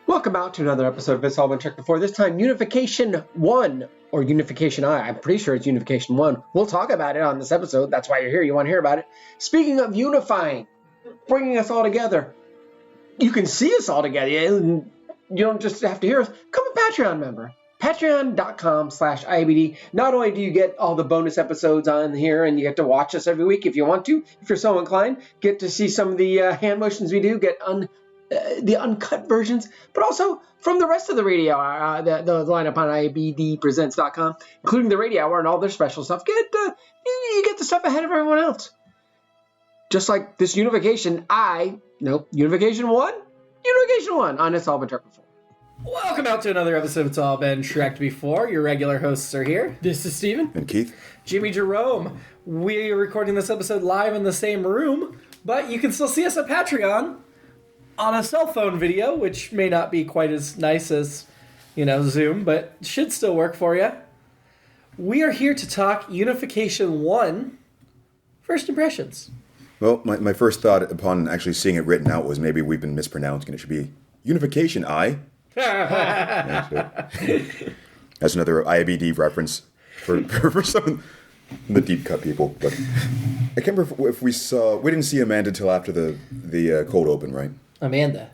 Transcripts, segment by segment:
Welcome out to another episode of It's All Been Checked Before. This time, Unification 1, or Unification I. I'm pretty sure it's Unification 1. We'll talk about it on this episode. That's why you're here. You want to hear about it. Speaking of unifying, bringing us all together, you can see us all together. You don't just have to hear us. Become a Patreon member. Patreon.com/IABD. Not only do you get all the bonus episodes on here, and you get to watch us every week if you want to, if you're so inclined, get to see some of the hand motions we do, get the uncut versions, but also from the rest of the radio, the lineup on IABDpresents.com, including the radio hour and all their special stuff. You get the stuff ahead of everyone else. Just like this Unification Unification 1 on It's All Been Checked Before. Welcome out to another episode of It's All Been Trekked Before. Your regular hosts are here. This is Steven. And Keith. Jimmy Jerome. We are recording this episode live in the same room, but you can still see us at Patreon on a cell phone video, which may not be quite as nice as, Zoom, but should still work for you. We are here to talk Unification 1, First Impressions. Well, my first thought upon actually seeing it written out was maybe we've been mispronouncing it. It should be Unification I. That's another IABD reference for some of the deep cut people. But I can't remember if we didn't see Amanda till after the cold open, right? Amanda.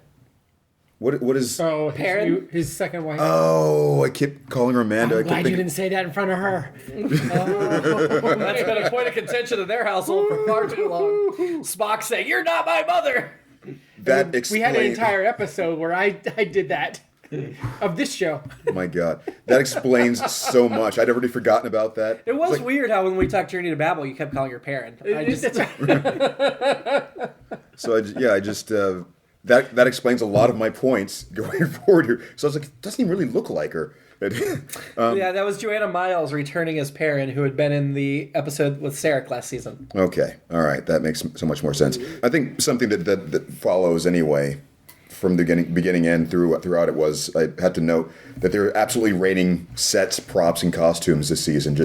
What is... Oh, Perrin? his second wife. Oh, I keep calling her Amanda. I'm glad you didn't say that in front of her. That's been a point of contention in their household for far too long. Spock saying, "You're not my mother." That explains... We had an entire episode where I did that of this show. My God. That explains so much. I'd already forgotten about that. It was weird how when we talked Journey to Babel, you kept calling her Perrin. That explains a lot of my points going forward here. So I was like, it doesn't even really look like her. Yeah, that was Joanna Miles returning as Perrin, who had been in the episode with Sarek last season. Okay, all right, that makes so much more sense. I think something that follows anyway from the beginning and throughout it was I had to note that they're absolutely rating sets, props, and costumes this season.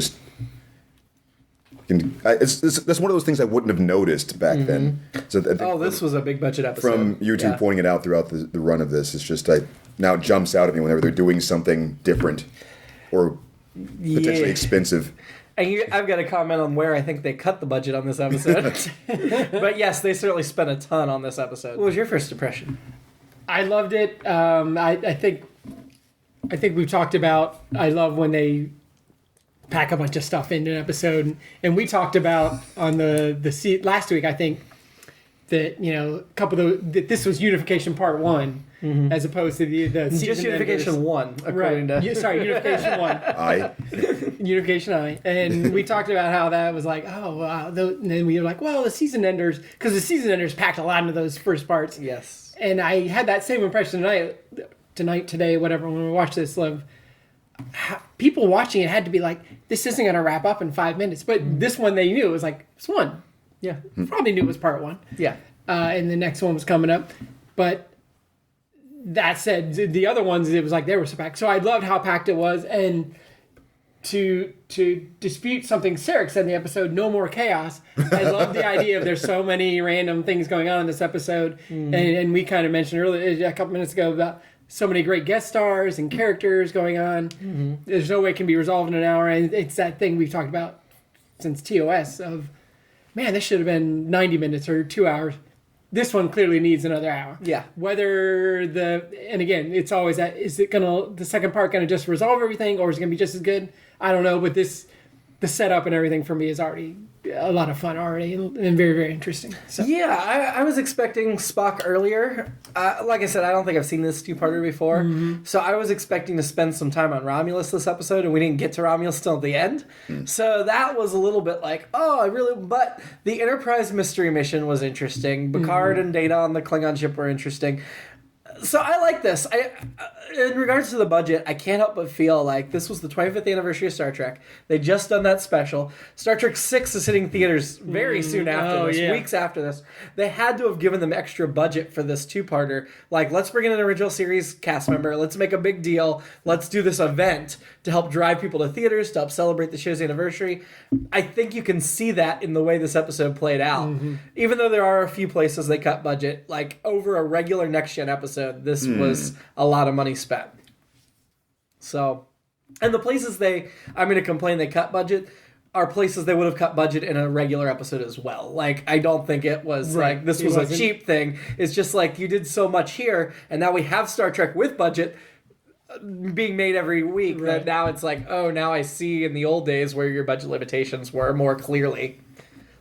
That's one of those things I wouldn't have noticed back then. So this was a big budget episode. From YouTube pointing it out throughout the run of this, it's just now it jumps out at me whenever they're doing something different or potentially expensive. And I've got a comment on where I think they cut the budget on this episode. But yes, they certainly spent a ton on this episode. What was your first impression? I loved it. I think we've talked about. I love when they pack a bunch of stuff into an episode, and we talked about on the last week. I think that that this was Unification Part 1 as opposed to the season just Unification enders. 1, according to Unification 1. Unification I, and we talked about how that was like, oh wow. And then we were like, well, the season enders, because the season enders packed a lot into those first parts. Yes. And I had that same impression today, whatever, when we watched this live. People watching it had to be like, this isn't going to wrap up in 5 minutes. But this one they knew. It was like, it's one. Yeah. Probably knew it was part 1. Yeah. And the next one was coming up. But that said, the other ones, it was like they were so packed. So I loved how packed it was. And to dispute something Sarek said in the episode, no more chaos. I love the idea of there's so many random things going on in this episode. And we kind of mentioned earlier, a couple minutes ago, about so many great guest stars and characters going on. There's no way it can be resolved in an hour. And it's that thing we've talked about since TOS of, man, this should have been 90 minutes or 2 hours. This one clearly needs another hour. Yeah. And again, it's always that, is the second part going to just resolve everything, or is it going to be just as good? I don't know, but the setup and everything for me is already a lot of fun already and very, very interesting. So. Yeah, I was expecting Spock earlier. Like I said, I don't think I've seen this two-parter before. So I was expecting to spend some time on Romulus this episode, and we didn't get to Romulus till the end. So that was a little bit like, but the Enterprise mystery mission was interesting. Picard and Data on the Klingon ship were interesting. So I like this. In regards to the budget, I can't help but feel like this was the 25th anniversary of Star Trek. They just done that special. Star Trek 6 is hitting theaters very soon after this, weeks after this. They had to have given them extra budget for this two-parter. Like, let's bring in an original series cast member. Let's make a big deal. Let's do this event to help drive people to theaters, to help celebrate the show's anniversary. I think you can see that in the way this episode played out. Even though there are a few places they cut budget, like over a regular Next Gen episode, episode. This was a lot of money spent. So, and the places I'm going to complain they cut budget are places they would have cut budget in a regular episode as well. Like, I don't think it was like this was a cheap thing. It's just like you did so much here, and now we have Star Trek with budget being made every week that now it's like, oh, now I see in the old days where your budget limitations were more clearly.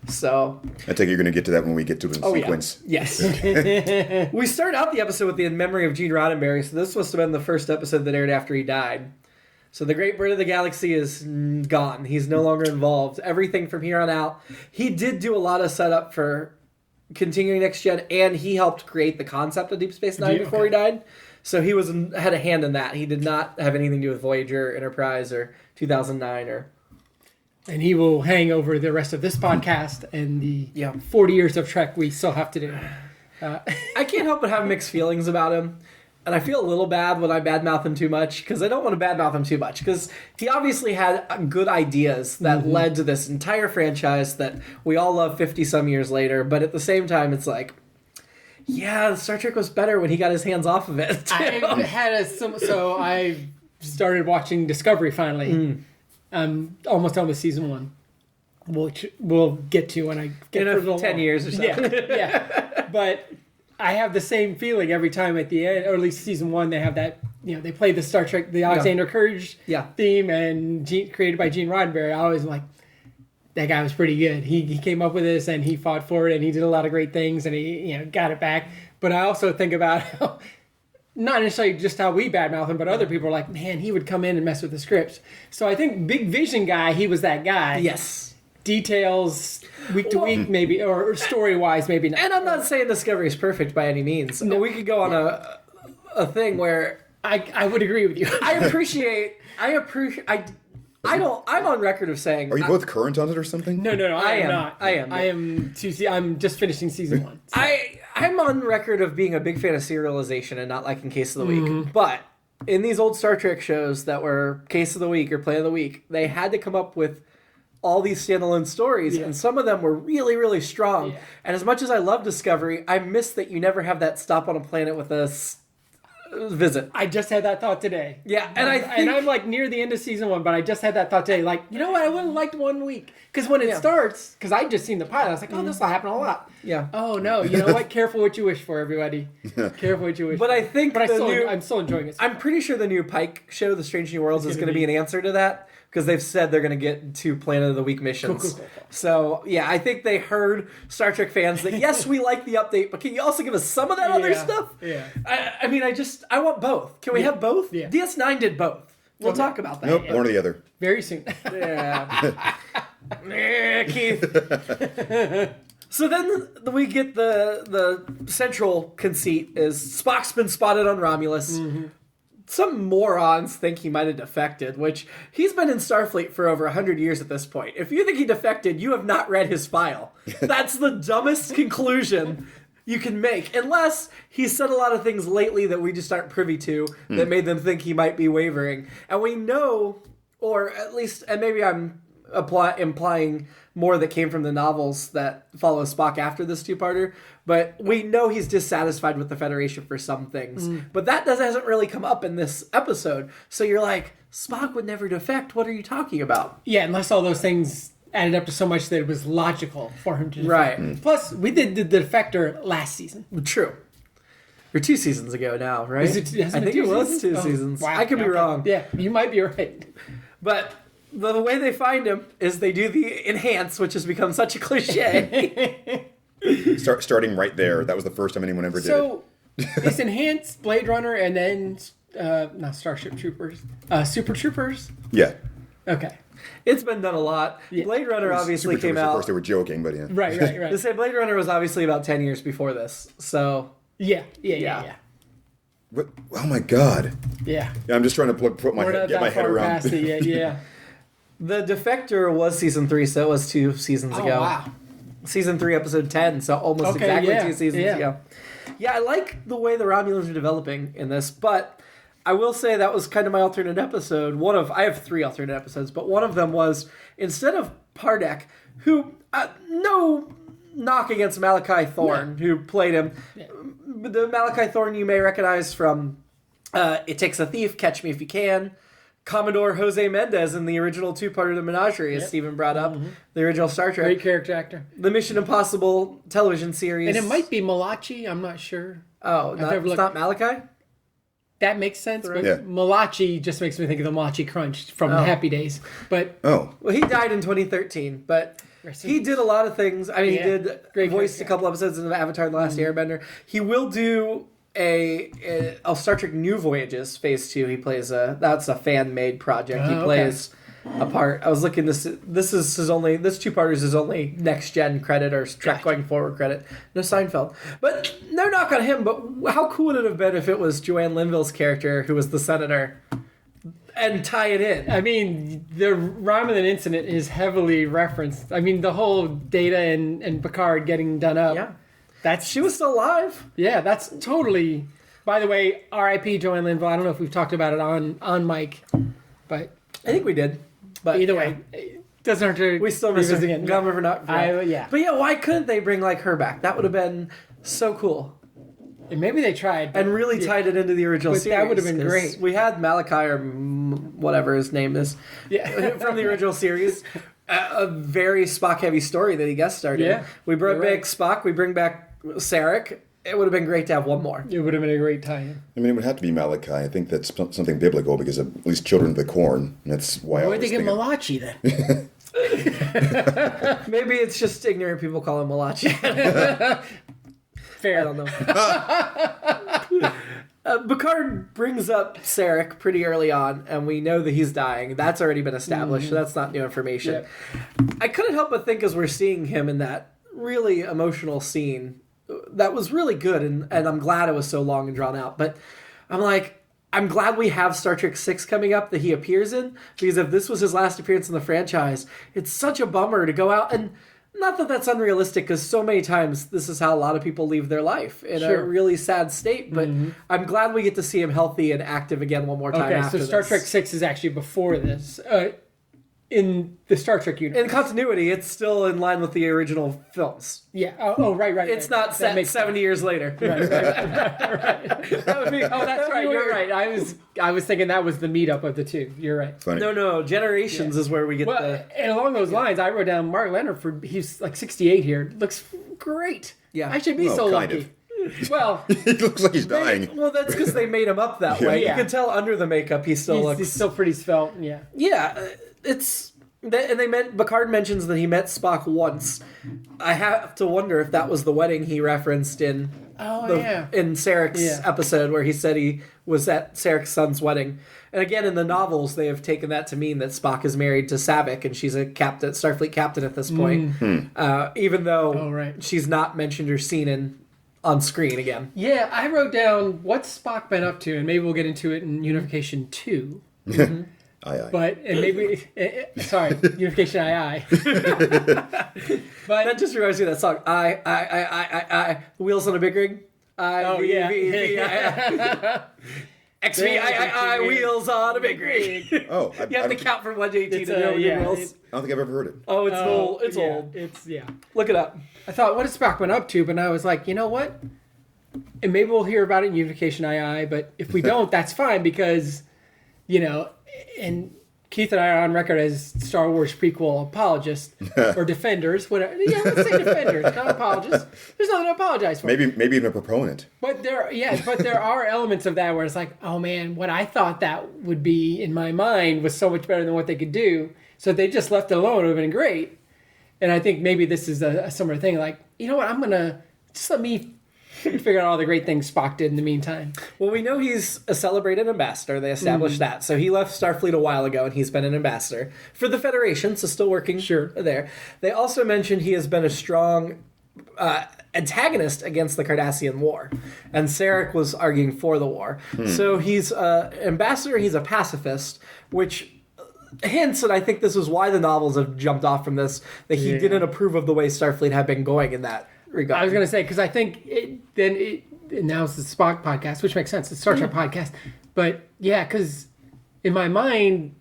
So I think you're going to get to that when we get to the sequence. Yeah. Yes. We start out the episode with the In Memory of Gene Roddenberry, so this must have been the first episode that aired after he died. So the Great Bird of the Galaxy is gone. He's no longer involved. Everything from here on out. He did do a lot of setup for continuing Next Gen, and he helped create the concept of Deep Space Nine before he died. So he had a hand in that. He did not have anything to do with Voyager, Enterprise, or 2009 or... And he will hang over the rest of this podcast and the 40 years of Trek we still have to do. I can't help but have mixed feelings about him. And I feel a little bad when I badmouth him too much, because I don't want to badmouth him too much, because he obviously had good ideas that led to this entire franchise that we all love 50-some years later, but at the same time, it's like, yeah, Star Trek was better when he got his hands off of it. So I started watching Discovery finally. I'm almost done with season 1. Which we'll get to when I get in 10 years or something. Yeah. But I have the same feeling every time at the end, or at least season 1, they have that, they play the Star Trek, the Alexander Courage theme, and created by Gene Roddenberry. I always am like, that guy was pretty good. He came up with this, and he fought for it, and he did a lot of great things, and he got it back. But I also think about how, not necessarily just how we badmouth him, but other people are like, man, he would come in and mess with the scripts. So I think Big Vision guy, he was that guy. Yes. Details week to week, maybe, or story wise, maybe not. And I'm not saying Discovery is perfect by any means. No. We could go on a thing where I would agree with you. I'm on record of saying. Are you both current on it or something? No, I am not. I am. I'm just finishing season 1. So. I'm on record of being a big fan of serialization and not liking Case of the Week. But in these old Star Trek shows that were Case of the Week or Play of the Week, they had to come up with all these standalone stories, and some of them were really, really strong. Yeah. And as much as I love Discovery, I miss that you never have that stop on a planet with a visit. I just had that thought today. Yeah, and I'm like near the end of season 1, but I just had that thought today. Like, you know what? I would have liked 1 week, because when it starts, because I just seen the pilot, I was like, oh, this will happen a lot. Yeah. Oh no, you know what? Careful what you wish for, everybody. Careful what you wish. But for. I think, I'm still enjoying it. I'm pretty sure the new Pike show, The Strange New Worlds, is going to be an answer to that. Because they've said they're going to get 2 Planet of the Week missions. Cool. So, yeah, I think they heard Star Trek fans that, yes, we like the update, but can you also give us some of that other stuff? Yeah. I mean, I want both. Can we have both? Yeah. DS9 did both. We'll talk about that. Nope, one or the other. Very soon. Yeah. Keith. So then we get the central conceit is Spock's been spotted on Romulus. Mm-hmm. Some morons think he might have defected, which he's been in Starfleet for over 100 years at this point. If you think he defected, you have not read his file. That's the dumbest conclusion you can make, unless he's said a lot of things lately that we just aren't privy to that made them think he might be wavering. And we know, or at least, and maybe I'm implying more that came from the novels that follow Spock after this 2-parter, but we know he's dissatisfied with the Federation for some things. But that hasn't really come up in this episode. So you're like, Spock would never defect. What are you talking about? Yeah, unless all those things added up to so much that it was logical for him to defect. Right. Plus, we did the defector last season. True. Or 2 seasons ago now, right? I think it was 2 seasons. Wow. I could be wrong. Yeah, you might be right. But the way they find him is they do the enhance, which has become such a cliche. Starting right there. That was the first time anyone ever did it. So, it's Enhanced, Blade Runner, and then, not Starship Troopers, Super Troopers? Yeah. Okay. It's been done a lot. Yeah. Blade Runner obviously came out. Of course, they were joking, but yeah. Right. To say Blade Runner was obviously about 10 years before this, so... Yeah. What? Oh my God. Yeah. I'm just trying to get my head around. Yeah. The Defector was season 3, so it was 2 seasons ago. Oh, wow. Season 3, episode 10, so almost exactly 2 seasons ago. Yeah, I like the way the Romulans are developing in this, but I will say that was kind of my alternate episode. I have 3 alternate episodes, but one of them was, instead of Pardek, who, no knock against Malachi Thorne, who played him, the Malachi Thorne you may recognize from It Takes a Thief, Catch Me If You Can. Commodore Jose Mendez in the original two-part of the Menagerie, as Stephen brought up, the original Star Trek. Great character actor. The Mission Impossible television series. And it might be Malachi, I'm not sure. Oh, it's not Malachi? That makes sense, but Yeah. Malachi just makes me think of the Malachi Crunch from Happy Days. But Oh. Well, he died in 20thing, but he did a lot of things. I mean, he did voiced a couple episodes in Avatar: The Last Airbender. He will do a Star Trek New Voyages Phase 2. He plays that's a fan-made project. He plays a part. I was looking this is his only, this two-parter is his only next gen credit or Trek going forward credit. No Seinfeld. But no knock on him, but how cool would it have been if it was Joanne Linville's character who was the senator and tie it in? I mean, the Romulan incident is heavily referenced. I mean, the whole Data and Picard getting done up. Yeah. She was still alive. Yeah, that's totally. By the way, R.I.P. Joanne Linville. I don't know if we've talked about it on mic, but I think we did. But either way, it doesn't hurt to. We still miss her again. But yeah, why couldn't they bring like her back? That would have been so cool. And maybe they tried and really tied it into the original series. That would have been great. We had Malachi or whatever his name is, from the original series. A very Spock heavy story that he guest starred in. Yeah, we brought back Spock. We bring back Sarek. It would have been great to have one more. It would have been a great tie-in. I mean, it would have to be Malachi. I think that's something biblical because of at least Children of the Corn. And that's why Why'd they get Malachi then? Maybe it's just ignorant people call him Malachi. Fair. I don't know. Picard brings up Sarek pretty early on, and we know that he's dying. That's already been established, so that's not new information. Yep. I couldn't help but think as we're seeing him in that really emotional scene, that was really good, and I'm glad it was so long and drawn out. But I'm glad we have Star Trek 6 coming up that he appears in, because if this was his last appearance in the franchise, it's such a bummer to go out and... Not that that's unrealistic, because so many times this is how a lot of people leave their life in a really sad state. But I'm glad we get to see him healthy and active again one more time. Okay, so Star Trek 6 is actually before this. In the Star Trek universe. In continuity, it's still in line with the original films. Yeah. Right. It's not set 70 years later. Right. That would be, that's right. You're right. I was thinking that was the meetup of the two. You're right. Funny. No. Generations is where we get the... And along those lines, I wrote down Mark Leonard he's like 68 here. Looks great. Yeah. I should be so lucky. Well, he looks like he's dying. Well, that's because they made him up that way. Yeah. You can tell under the makeup he's still pretty svelte. Yeah. Yeah. Picard mentions that he met Spock once. I have to wonder if that was the wedding he referenced in Sarek's episode where he said he was at Sarek's son's wedding. And again, in the novels, they have taken that to mean that Spock is married to Saavik, and she's a Starfleet captain at this point, even though she's not mentioned or seen on screen again. Yeah, I wrote down what's Spock been up to, and maybe we'll get into it in Unification 2. Aye, aye. But, and maybe, Unification II. But that just reminds me of that song, I, Wheels on a Big Rig. XVII, Wheels on a Big Rig. Oh, you have to count from 1 to 18 to know the rules. I don't think I've ever heard it. Oh, it's old. It's old. Look it up. I thought, what has Spock been up to? But I was like, you know what? And maybe we'll hear about it in Unification II, but if we don't, that's fine because, and Keith and I are on record as Star Wars prequel apologists or defenders, whatever. Yeah, let's say defenders, not apologists. There's nothing to apologize for. Maybe even a proponent. But there are elements of that where it's like, oh man, what I thought that would be in my mind was so much better than what they could do. So if they just left it alone, it would have been great. And I think maybe this is a similar thing. Like, you know what? I'm gonna just let me figure out all the great things Spock did in the meantime. Well, we know he's a celebrated ambassador. They established that. So he left Starfleet a while ago, and he's been an ambassador for the Federation, so still working there. They also mentioned he has been a strong antagonist against the Cardassian War, and Sarek was arguing for the war. So he's an ambassador, he's a pacifist, which hints, and I think this is why the novels have jumped off from this, that he didn't approve of the way Starfleet had been going in that regard. I was going to say, because I think now it's the Spock podcast, which makes sense. It's Star Trek podcast. But yeah, because in my mind,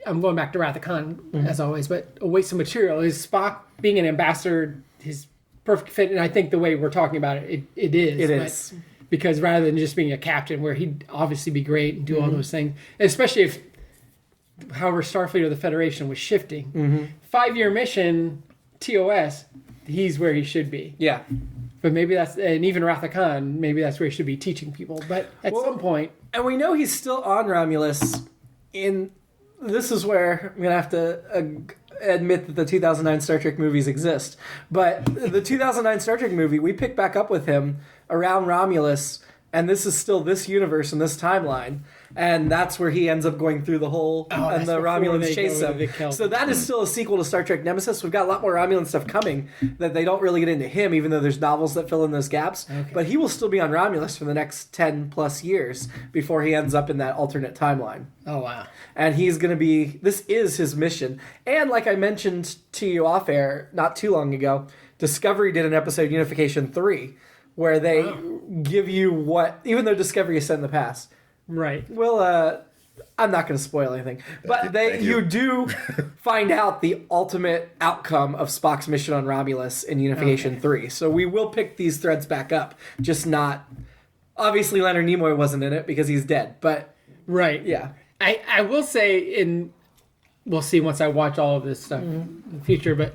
I'm going back to Wrath of Khan, as always, but a waste of material. Is Spock being an ambassador his perfect fit, and I think the way we're talking about it, it is. It is. Because rather than just being a captain, where he'd obviously be great and do all those things, especially if, however, Starfleet or the Federation was shifting. 5-year mission, TOS, he's where he should be. Yeah. But maybe that's, and even Wrath of Khan, maybe that's where he should be teaching people. But at some point. And we know he's still on Romulus. This is where I'm going to have to admit that the 2009 Star Trek movies exist. But the 2009 Star Trek movie, we pick back up with him around Romulus, and this is still this universe and this timeline. And that's where he ends up going through the whole, and the Romulans chase him. So that is still a sequel to Star Trek Nemesis. We've got a lot more Romulan stuff coming that they don't really get into him, even though there's novels that fill in those gaps. Okay. But he will still be on Romulus for the next 10 plus years before he ends up in that alternate timeline. Oh, wow. And he's going to be, this is his mission. And like I mentioned to you off air not too long ago, Discovery did an episode, Unification 3, where they give you what, even though Discovery is set in the past. Right. Well, I'm not going to spoil anything, but you do find out the ultimate outcome of Spock's mission on Romulus in Unification 3. So we will pick these threads back up, just not... Obviously, Leonard Nimoy wasn't in it because he's dead, but... Right. Yeah. I will say, we'll see once I watch all of this stuff in the future, but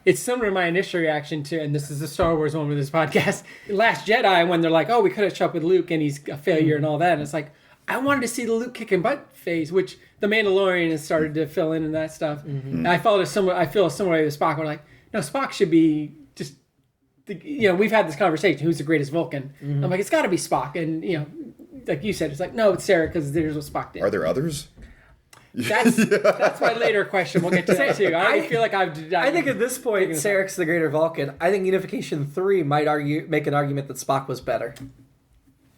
it's similar to my initial reaction to, and this is the Star Wars one with this podcast, Last Jedi, when they're like, oh, we could have shot with Luke and he's a failure and all that, and it's like, I wanted to see the Luke kicking butt phase, which The Mandalorian has started to fill in and that stuff. And I feel a similar way with Spock. We're like, no, Spock should be just, we've had this conversation. Who's the greatest Vulcan? I'm like, it's got to be Spock. And, like you said, it's like, no, it's Sarek because there's what Spock did. Are there others? That's my later question. We'll get to that too. I feel like I think at this point, Sarek's the greater Vulcan. I think Unification 3 might make an argument that Spock was better.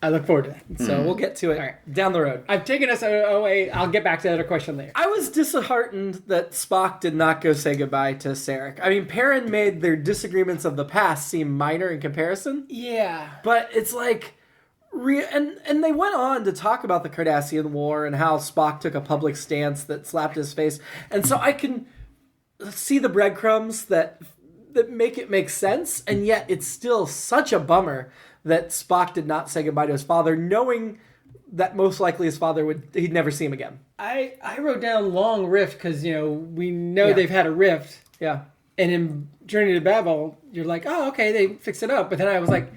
I look forward to that. So we'll get to it down the road. I've taken us away. I'll get back to the other question later. I was disheartened that Spock did not go say goodbye to Sarek. I mean, Perrin made their disagreements of the past seem minor in comparison. Yeah. But it's like... And they went on to talk about the Cardassian War and how Spock took a public stance that slapped his face. And so I can see the breadcrumbs that make it make sense, and yet it's still such a bummer that Spock did not say goodbye to his father, knowing that most likely his father he'd never see him again. I wrote down long rift because, we know they've had a rift. Yeah. And in Journey to Babel, you're like, oh, okay, they fixed it up. But then I was like,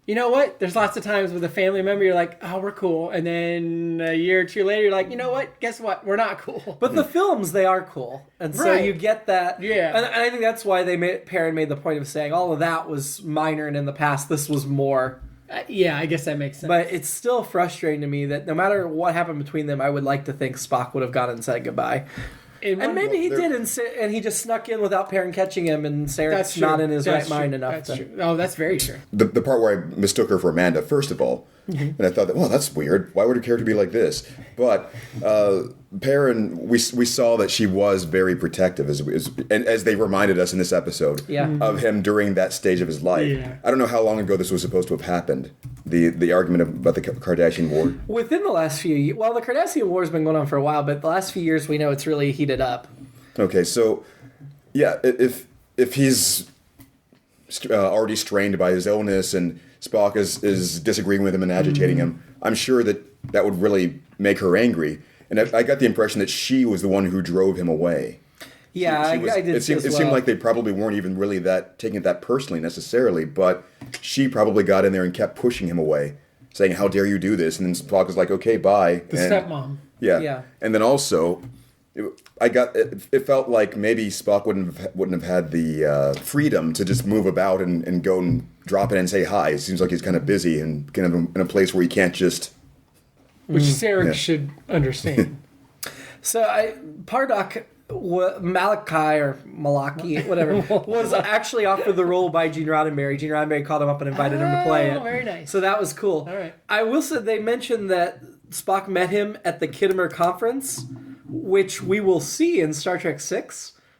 you know what? There's lots of times with a family member, you're like, oh, we're cool. And then a year or two later, you're like, you know what? Guess what? We're not cool. But the films, they are cool. And so you get that. Yeah. And I think that's why Perrin made the point of saying all of that was minor and in the past, this was more. Yeah, I guess that makes sense. But it's still frustrating to me that no matter what happened between them, I would like to think Spock would have gone and said goodbye. And maybe he did, and he just snuck in without Perrin catching him, and Sarek's not in his right mind enough. That's true. Oh, that's very true. The part where I mistook her for Amanda, first of all, and I thought, well, that's weird. Why would her character be like this? But Perrin, we saw that she was very protective, as they reminded us in this episode, of him during that stage of his life. Yeah. I don't know how long ago this was supposed to have happened, the argument about the Kardashian War. Within the last few years, well, the Kardashian War has been going on for a while, but the last few years we know it's really heated up. Okay, so, yeah, if he's already strained by his illness and Spock is disagreeing with him and agitating him, I'm sure that would really make her angry. And I got the impression that she was the one who drove him away. Yeah, I did it seemed like they probably weren't even really taking it that personally necessarily, but she probably got in there and kept pushing him away, saying, how dare you do this? And then Spock was like, okay, bye. The stepmom. Yeah. And then also... It felt like maybe Spock wouldn't have had the freedom to just move about and go and drop in and say hi. It seems like he's kind of busy and kind of in a place where he can't just... Which Sarek should understand. So Pardok, Malaki, whatever, was actually offered the role by Gene Roddenberry. Gene Roddenberry called him up and invited him to play it. Oh, very nice. So that was cool. All right. I will say they mentioned that Spock met him at the Khitomer conference, which we will see in Star Trek VI.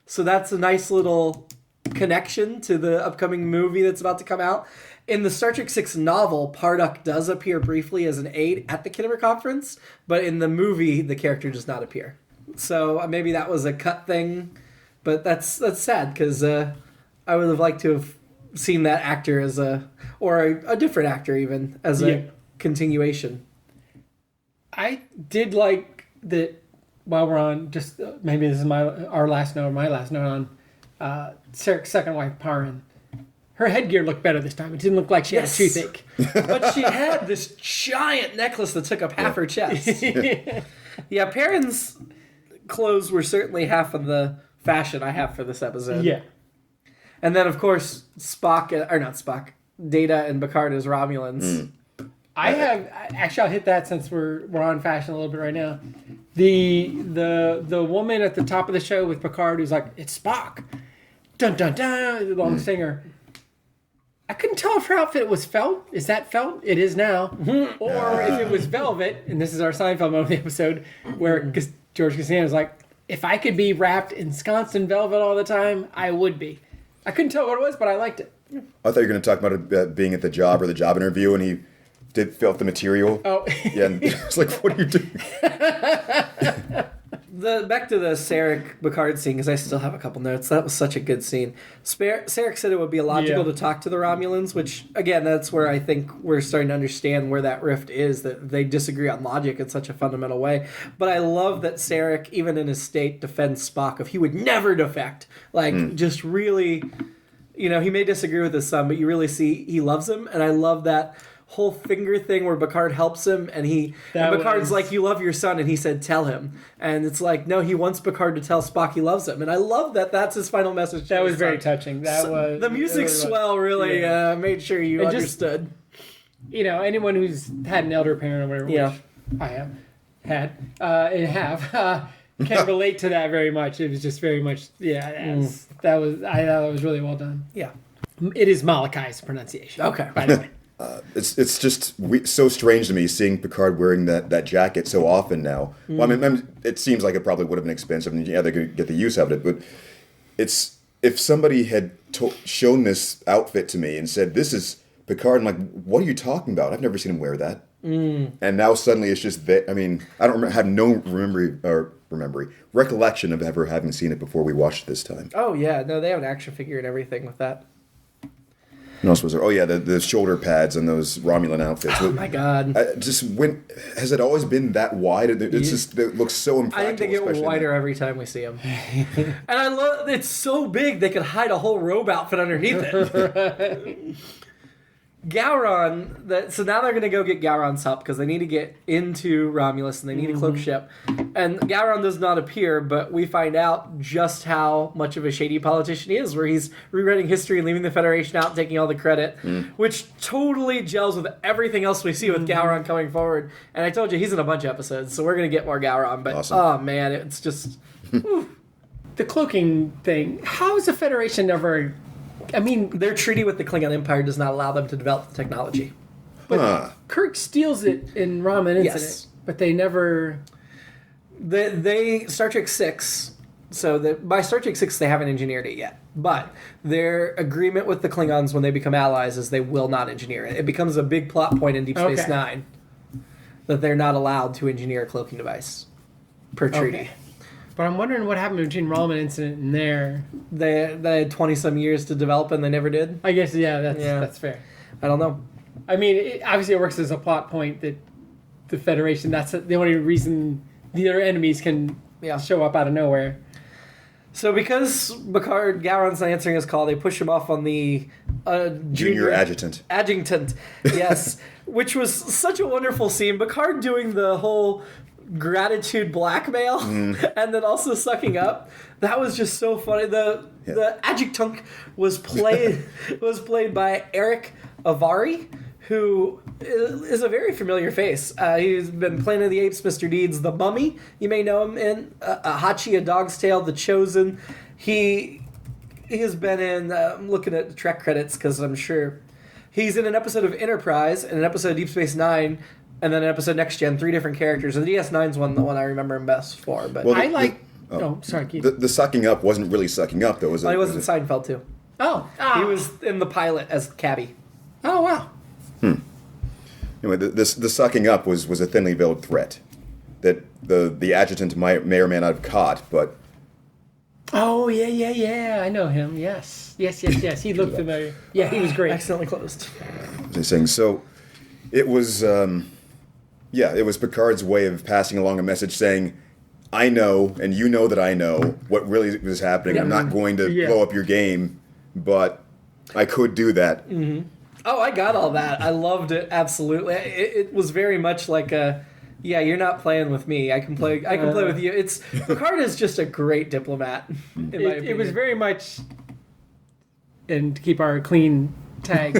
So that's a nice little connection to the upcoming movie that's about to come out. In the Star Trek VI novel, Parduk does appear briefly as an aide at the Khitomer conference, but in the movie, the character does not appear. So maybe that was a cut thing, but that's sad, because I would have liked to have seen that actor as or a different actor even as a continuation. I did like that. While we're on, just maybe this is my last note on Sarek's second wife, Parin. Her headgear looked better this time. It didn't look like she had a toothache. But she had this giant necklace that took up half her chest. Yeah, Perrin's clothes were certainly half of the fashion I have for this episode. Yeah. And then, of course, Data and Picard as Romulans. I'll hit that since we're on fashion a little bit right now. The woman at the top of the show with Picard who's like, it's Spock. Dun dun dun, the long singer. I couldn't tell if her outfit was felt. Is that felt? It is now. Or if it was velvet, and this is our Seinfeld moment of the episode, where George Costanza's like, if I could be wrapped ensconced in velvet all the time, I would be. I couldn't tell what it was, but I liked it. I thought you were going to talk about it being at the job or the job interview, and he felt the material. Oh. Yeah, and it's like, what are you doing? Back to the Sarek Picard scene, because I still have a couple notes. That was such a good scene. Sarek said it would be illogical to talk to the Romulans, which, again, that's where I think we're starting to understand where that rift is, that they disagree on logic in such a fundamental way. But I love that Sarek, even in his state, defends Spock of he would never defect. Just really, he may disagree with his son, but you really see he loves him, and I love that whole finger thing where Picard helps him, and Picard's like, you love your son, and he said, tell him. And it's like, no, he wants Picard to tell Spock he loves him. And I love that that's his final message. That was very touching. The music swell really made sure you understood. Anyone who's had an elder parent or whatever, which I have, can relate to that very much. It was just very much, I thought that was really well done. Yeah. It is Malakai's pronunciation. Okay. By the way. It's just so strange to me seeing Picard wearing that jacket so often now. Well, I mean, it seems like it probably would have been expensive, and they could get the use out of it. But if somebody had shown this outfit to me and said, "This is Picard," I'm like, "What are you talking about? I've never seen him wear that." And now suddenly it's just that. I mean, I don't have no recollection of ever having seen it before we watched it this time. Oh yeah, no, they have an action figure and everything with that. What else was there? Oh yeah, the shoulder pads and those Romulan outfits. Oh my god! Has it always been that wide? It looks so impractical. I think they get wider every time we see them. And I love it's so big they could hide a whole robe outfit underneath it. Gowron, so now they're going to go get Gowron's help because they need to get into Romulus and they need a cloak ship. And Gowron does not appear, but we find out just how much of a shady politician he is, where he's rewriting history and leaving the Federation out and taking all the credit, which totally gels with everything else we see with Gowron coming forward. And I told you, he's in a bunch of episodes, so we're going to get more Gowron. But, awesome. Oh man, it's just... The cloaking thing, how is the Federation ever... I mean, their treaty with the Klingon Empire does not allow them to develop the technology. But Kirk steals it in Ramen Incident, but they never... They Star Trek 6, by Star Trek 6 they haven't engineered it yet, but their agreement with the Klingons when they become allies is they will not engineer it. It becomes a big plot point in Deep Space Nine that they're not allowed to engineer a cloaking device per treaty. Okay. But I'm wondering what happened between Ramen Incident and there. They had 20-some years to develop and they never did? I guess, that's fair. I don't know. I mean, obviously it works as a plot point that the Federation, that's the only reason the other enemies can show up out of nowhere. So because Gowron's not answering his call, they push him off on the junior adjutant. Adjutant, yes. Which was such a wonderful scene. Picard doing the whole... gratitude blackmail and then also sucking up. That was just so funny. The adjutant was played by Eric Avari, who is a very familiar face. He's been Planet of the Apes, Mr. Deeds, The Mummy. You may know him in Hachi, A Dog's Tale, The Chosen. He has been in. I'm looking at Trek credits because I'm sure he's in an episode of Enterprise and an episode of Deep Space Nine. And then an episode Next Gen, 3 different characters. And the DS9's the one I remember him best for. But sorry, Keith. The sucking up wasn't really sucking up, though, was it? He was in Seinfeld, too. Oh. He was in the pilot as Cabby. Oh, wow. Anyway, the sucking up was a thinly veiled threat that the adjutant may or may not have caught, but Oh, yeah. I know him. Yes. He looked familiar. Yeah, he was great. Accidentally closed. Saying so, it was it was Picard's way of passing along a message saying, I know, and you know that I know what really was happening. I'm not going to blow up your game, but I could do that. Mm-hmm. Oh, I got all that. I loved it, absolutely. It was very much like a, you're not playing with me. I can play with you. Picard is just a great diplomat, in my opinion. It was very much, and to keep our clean tag,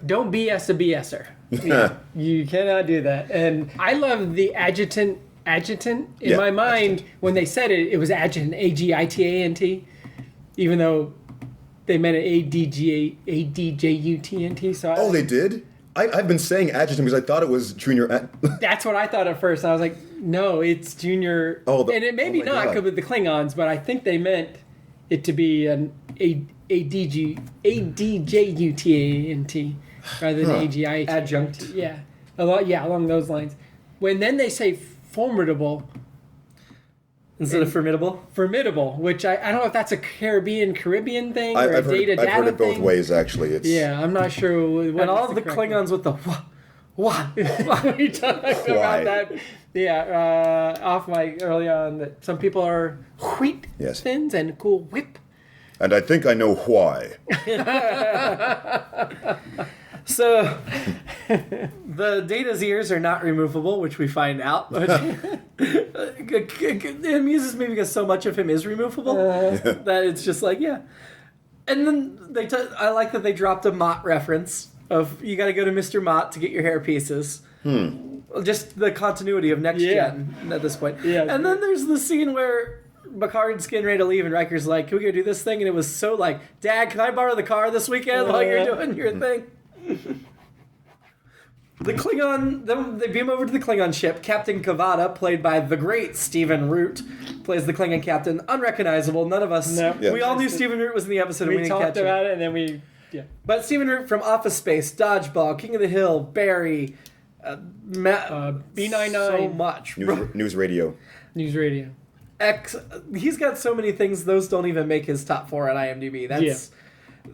don't BS a BSer. Yeah, you cannot do that. And I love the adjutant. In my mind, adjutant. When they said it, it was adjutant, AGITANT, even though they meant ADJUTNT. So they did? I've been saying adjutant because I thought it was junior. That's what I thought at first. I was like, no, it's junior. And it may be not because with the Klingons, but I think they meant it to be an ADJUTANT rather than AGITANT. Adjunct. Yeah. Along those lines. When then they say formidable instead of formidable, which I don't know if that's a Caribbean thing or I've a data I've heard it both thing. ways actually. I'm not sure. And all of the Klingons with the what? We talked about that. Yeah, off mic early on that some people are wheat thins and cool whip. And I think I know why. So, the Data's ears are not removable, which we find out. Which it amuses me because so much of him is removable that it's just like, And then I like that they dropped a Mott reference of you got to go to Mr. Mott to get your hair pieces. Just the continuity of Next Gen at this point. And then there's the scene where Picard's getting ready to leave, and Riker's like, "Can we go do this thing?" And it was so like, "Dad, can I borrow the car this weekend while you're doing your thing?" The Klingon, then they beam over to the Klingon ship. Captain Kavada, played by the great Stephen Root, plays the Klingon captain. Unrecognizable. None of us. No. We all knew Stephen Root was in the episode. We and we didn't talked catch about it, and then we. But Stephen Root from Office Space, Dodgeball, King of the Hill, Barry, B99, so much. News radio. He's got so many things. Those don't even make his top 4 on IMDb.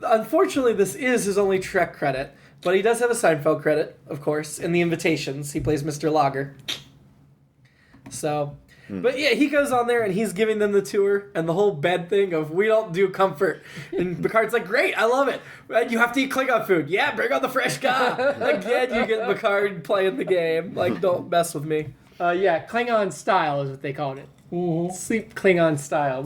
Unfortunately, this is his only Trek credit. But he does have a Seinfeld credit, of course, in the Invitations. He plays Mr. Lager. So, but he goes on there and he's giving them the tour and the whole bed thing of we don't do comfort. And Picard's like, great, I love it. You have to eat Klingon food. Yeah, bring on the fresh guy. Again, you get Picard playing the game. Like, don't mess with me. Klingon style is what they called it. Mm-hmm. Sleep Klingon style,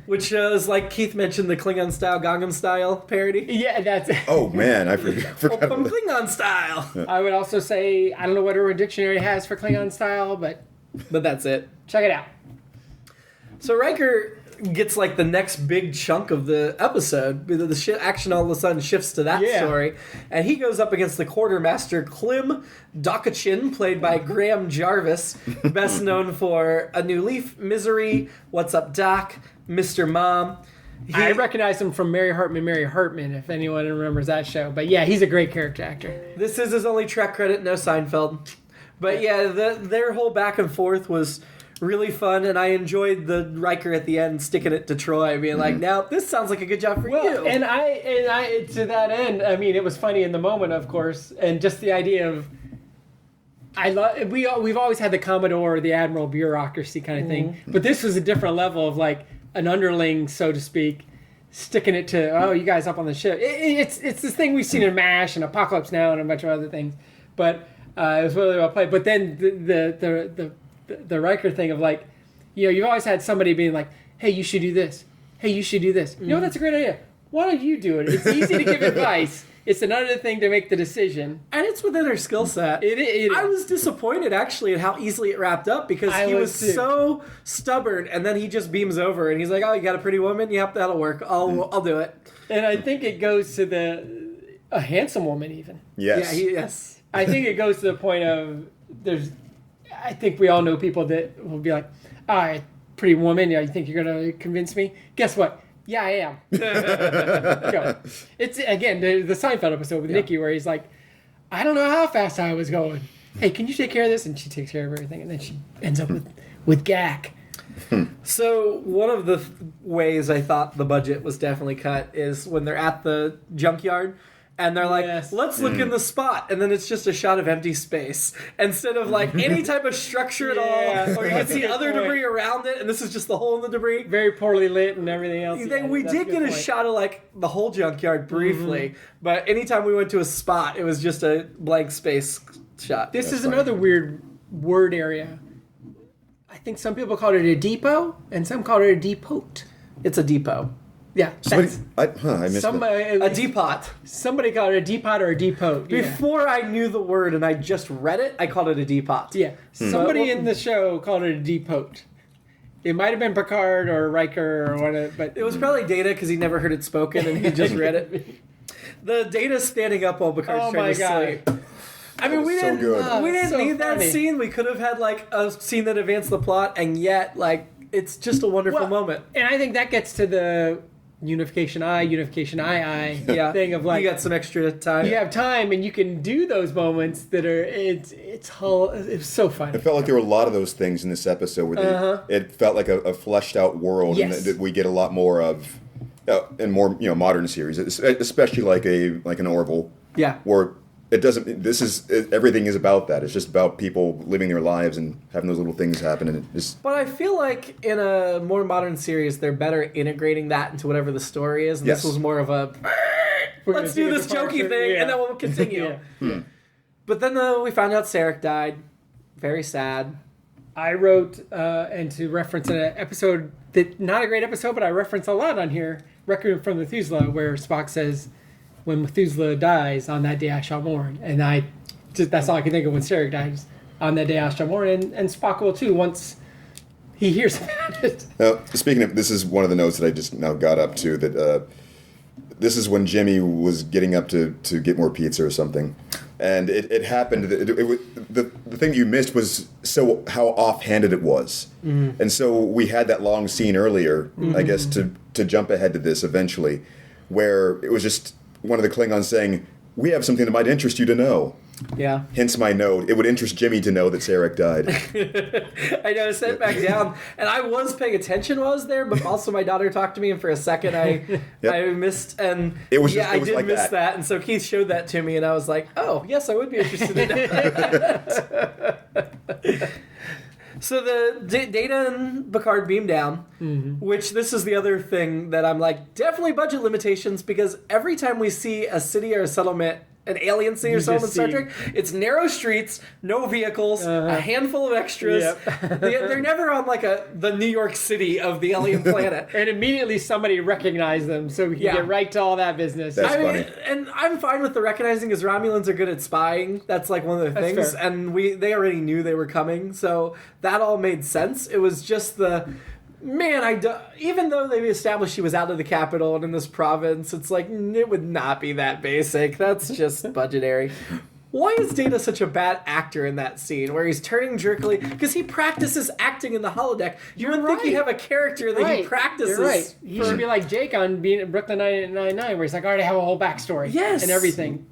which is like Keith mentioned the Klingon style, Gangnam style parody. Yeah, that's. Oh man, I forgot. From Klingon style. I would also say I don't know what Urban Dictionary has for Klingon style, but that's it. Check it out. So Riker gets like the next big chunk of the episode. The action all of a sudden shifts to that story, and he goes up against the quartermaster Klim Dokachin, played by Graham Jarvis, best known for A New Leaf, Misery, What's Up Doc, Mr. Mom. I recognize him from Mary Hartman, if anyone remembers that show. But he's a great character actor. This is his only Trek credit, no Seinfeld. But their whole back and forth was really fun, and I enjoyed the Riker at the end sticking it to Troy, being like, "Now this sounds like a good job for you." And I to that end, I mean, it was funny in the moment, of course, and just the idea of we've always had the Commodore, the Admiral bureaucracy kind of thing, but this was a different level of like an underling, so to speak, sticking it to you guys up on the ship. It's this thing we've seen in MASH and Apocalypse Now and a bunch of other things, but it was really well played. But then the Riker thing of like, you've always had somebody being like, "Hey, you should do this. Hey, you should do this." You know, that's a great idea. Why don't you do it? It's easy to give advice. It's another thing to make the decision. And it's within her skill set. I was disappointed, actually, at how easily it wrapped up because he was so stubborn, and then he just beams over, and he's like, "Oh, you got a pretty woman? Yep, that'll work. I'll do it." And I think it goes to a handsome woman, even. Yes. Yeah, yes. I think it goes to the point of I think we all know people that will be like, "All right, pretty woman, you think you're going to convince me? Guess what? Yeah, I am." Go. It's, again, the Seinfeld episode with Nikki where he's like, "I don't know how fast I was going. Hey, can you take care of this?" And she takes care of everything. And then she ends up with Gak. So one of the ways I thought the budget was definitely cut is when they're at the junkyard and they're like, let's look in the spot, and then it's just a shot of empty space instead of like any type of structure at all, or you can see other debris around it, and this is just the hole in the debris. Very poorly lit and everything else. We did get a shot of like the whole junkyard briefly, but anytime we went to a spot, it was just a blank space shot. This is another weird word area. I think some people call it a depot, and some call it a depot. It's a depot. Yeah, I missed it. A depot. Somebody called it a depot or a depot. Yeah. Before I knew the word and I just read it, I called it a depot. Yeah, somebody in the show called it a depot. It might have been Picard or Riker or whatever, but it was probably Data because he never heard it spoken and he just read it. The Data standing up while Picard's trying to sleep. I mean, we didn't need that scene. We could have had like a scene that advanced the plot, and yet like it's just a wonderful moment. And I think that gets to the Unification II thing of like you got some extra time. You have time, and you can do those moments that are it's so funny. It felt like there were a lot of those things in this episode where it felt like a fleshed out world, and that we get a lot more of in more modern series, especially like an Orville. Yeah. Where it doesn't. Everything is about that. It's just about people living their lives and having those little things happen, and it just. But I feel like in a more modern series, they're better integrating that into whatever the story is. And this was more of a let's do this jokey thing, and then we'll continue. But then we found out Sarek died. Very sad. I wrote, and to reference an episode that not a great episode, but I reference a lot on here, Requiem from Methuselah, where Spock says, when Methuselah dies, on that day I shall mourn. And that's all I can think of when Sarek dies. On that day I shall mourn. And Spock will too once he hears about it. Now, speaking of, this is one of the notes that I just now got up to, that this is when Jimmy was getting up to get more pizza or something. And it happened, the thing you missed was how offhanded it was. Mm-hmm. And so we had that long scene earlier, I guess, to jump ahead to this eventually, where it was just one of the Klingons saying, we have something that might interest you to know. Yeah. Hence my note. It would interest Jimmy to know that Sarek died. I know, I set it back down. And I was paying attention while I was there, but also my daughter talked to me, and for a second I missed, and I did miss that. And so Keith showed that to me, and I was like, oh, yes, I would be interested in that. So the Data and Picard beam down, which this is the other thing that I'm like, definitely budget limitations, because every time we see a city or a settlement, an alien city or something in Star Trek, it's narrow streets, no vehicles, a handful of extras. Yep. They're never on like the New York City of the alien planet. And immediately somebody recognized them, so we can get right to all that business. That's funny. And I'm fine with the recognizing, because Romulans are good at spying. That's like one of the things. Fair. And they already knew they were coming, so that all made sense. It was just even though they established she was out of the capital and in this province, it's like, it would not be that basic. That's just budgetary. Why is Data such a bad actor in that scene where he's turning jerkily? Because he practices acting in the holodeck. You would think you have a character that he practices. You're right. He should be like Jake on being at Brooklyn Nine-Nine, where he's like, I already have a whole backstory. Yes. And everything.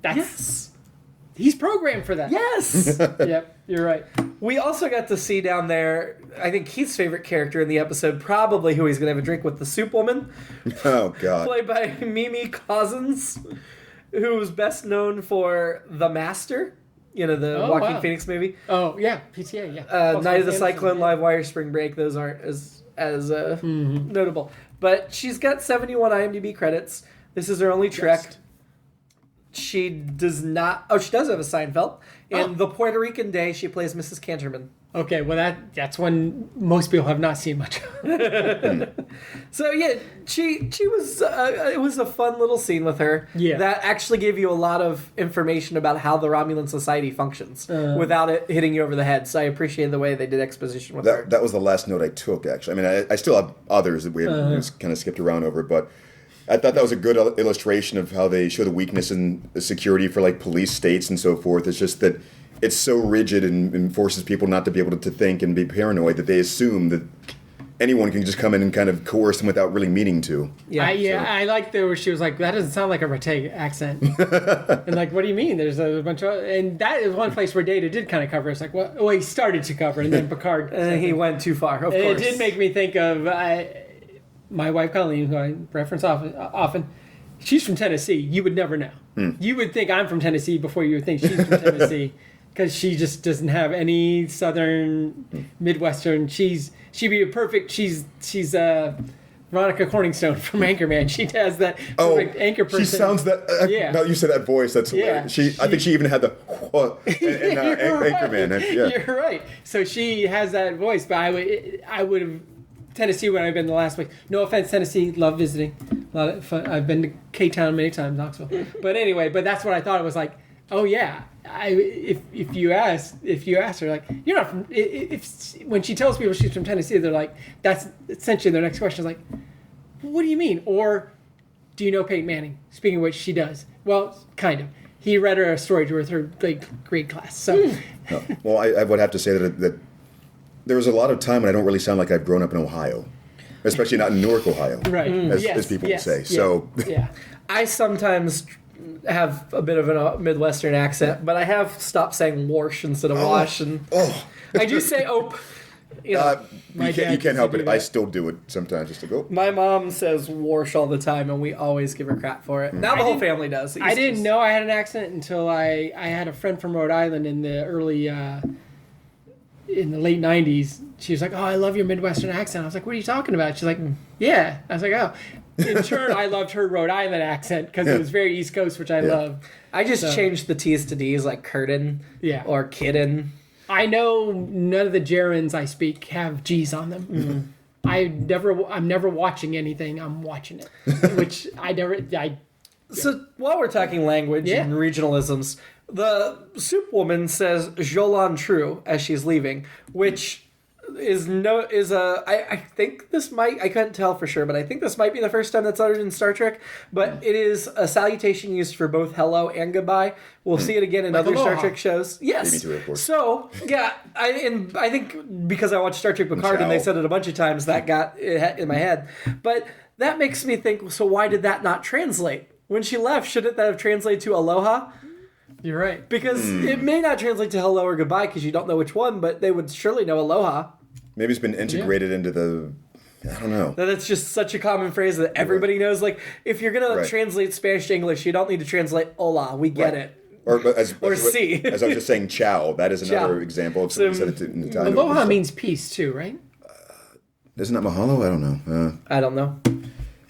He's programmed for that. Yes. Yep, you're right. We also got to see down there, I think Keith's favorite character in the episode, probably who he's going to have a drink with, the soup woman. Oh, God. Played by Mimi Cousins, who was best known for The Master, the Joaquin Phoenix movie. Oh, yeah, PTA, yeah. Night of the Cyclone, Live Wire, Spring Break, those aren't as notable. But she's got 71 IMDb credits. This is her only Trek. Yes. She does not... Oh, she does have a Seinfeld. In The Puerto Rican Day, she plays Mrs. Canterman. Okay, well, that's one most people have not seen much of. So, yeah, she was... it was a fun little scene with her that actually gave you a lot of information about how the Romulan society functions without it hitting you over the head. So I appreciate the way they did exposition with her. That was the last note I took, actually. I mean, I still have others that we have just kind of skipped around over, but... I thought that was a good illustration of how they show the weakness in the security for like police states and so forth. It's just that it's so rigid and forces people not to be able to think and be paranoid that they assume that anyone can just come in and kind of coerce them without really meaning to. I like where she was like, that doesn't sound like a Rete accent. And like, what do you mean? There's a bunch of, and that is one place where Data did kind of cover. It's like, what? Well, he started to cover, and then Picard. And then he went too far, of course. It did make me think of my wife Colleen, who I reference often. She's from Tennessee. You would never know. You would think I'm from Tennessee before you would think she's from Tennessee, because she just doesn't have any Southern, Midwestern. She'd be a perfect. She's Veronica Corningstone from Anchorman. She has that perfect anchor person. She sounds that. No, you said that voice. That's hilarious. I think she even had the in Anchorman. You're right. So she has that voice. But I would have Tennessee when I've been the last week. No offense, Tennessee. Love visiting. A lot of fun. I've been to K-Town many times, Knoxville. But anyway, that's what I thought. It was like, oh yeah. If you ask her, like, you're not from, when she tells people she's from Tennessee, they're like, that's essentially their next question is like, what do you mean? Or do you know Peyton Manning? Speaking of which, she does. Well, kind of. He read her a story to her third grade class. So, well, I would have to say that there was a lot of time when I don't really sound like I've grown up in Ohio, especially not in Newark, Ohio, right? As people would say. So, I sometimes have a bit of a Midwestern accent, but I have stopped saying wash instead of wash, and I do say ope. You can't help it. I still do it sometimes just to go. My mom says wash all the time, and we always give her crap for it. Now the whole family does. I didn't know I had an accent until I had a friend from Rhode Island in the early in the late 90s. She was like, oh, I love your Midwestern accent. I was like, what are you talking about? She's like, yeah. I was like, oh. In turn, I loved her Rhode Island accent because it was very East Coast, which I love. I just changed the T's to D's, like curtain or kidden. I know none of the gerunds I speak have G's on them. I'm never watching anything. I'm watching it, which So while we're talking language and regionalisms, the soup woman says "Jolan True" as she's leaving, which I think this might, I couldn't tell for sure, but I think this might be the first time that's uttered in Star Trek, but it is a salutation used for both hello and goodbye. We'll see it again in other Star Trek shows. Yes. Me too, of course. So, I think because I watched Star Trek Picard and they said it a bunch of times, that got it in my head. But that makes me think, so why did that not translate? When she left, shouldn't that have translated to aloha? You're right. Because it may not translate to hello or goodbye because you don't know which one, but they would surely know aloha. Maybe it's been integrated into the, I don't know. That's just such a common phrase that everybody knows. Like, if you're going to translate Spanish to English, you don't need to translate hola. We get it. Or si. As I was just saying, ciao. That is another example of somebody said it in Italian. Aloha means peace too, right? Isn't that mahalo? I don't know. I don't know.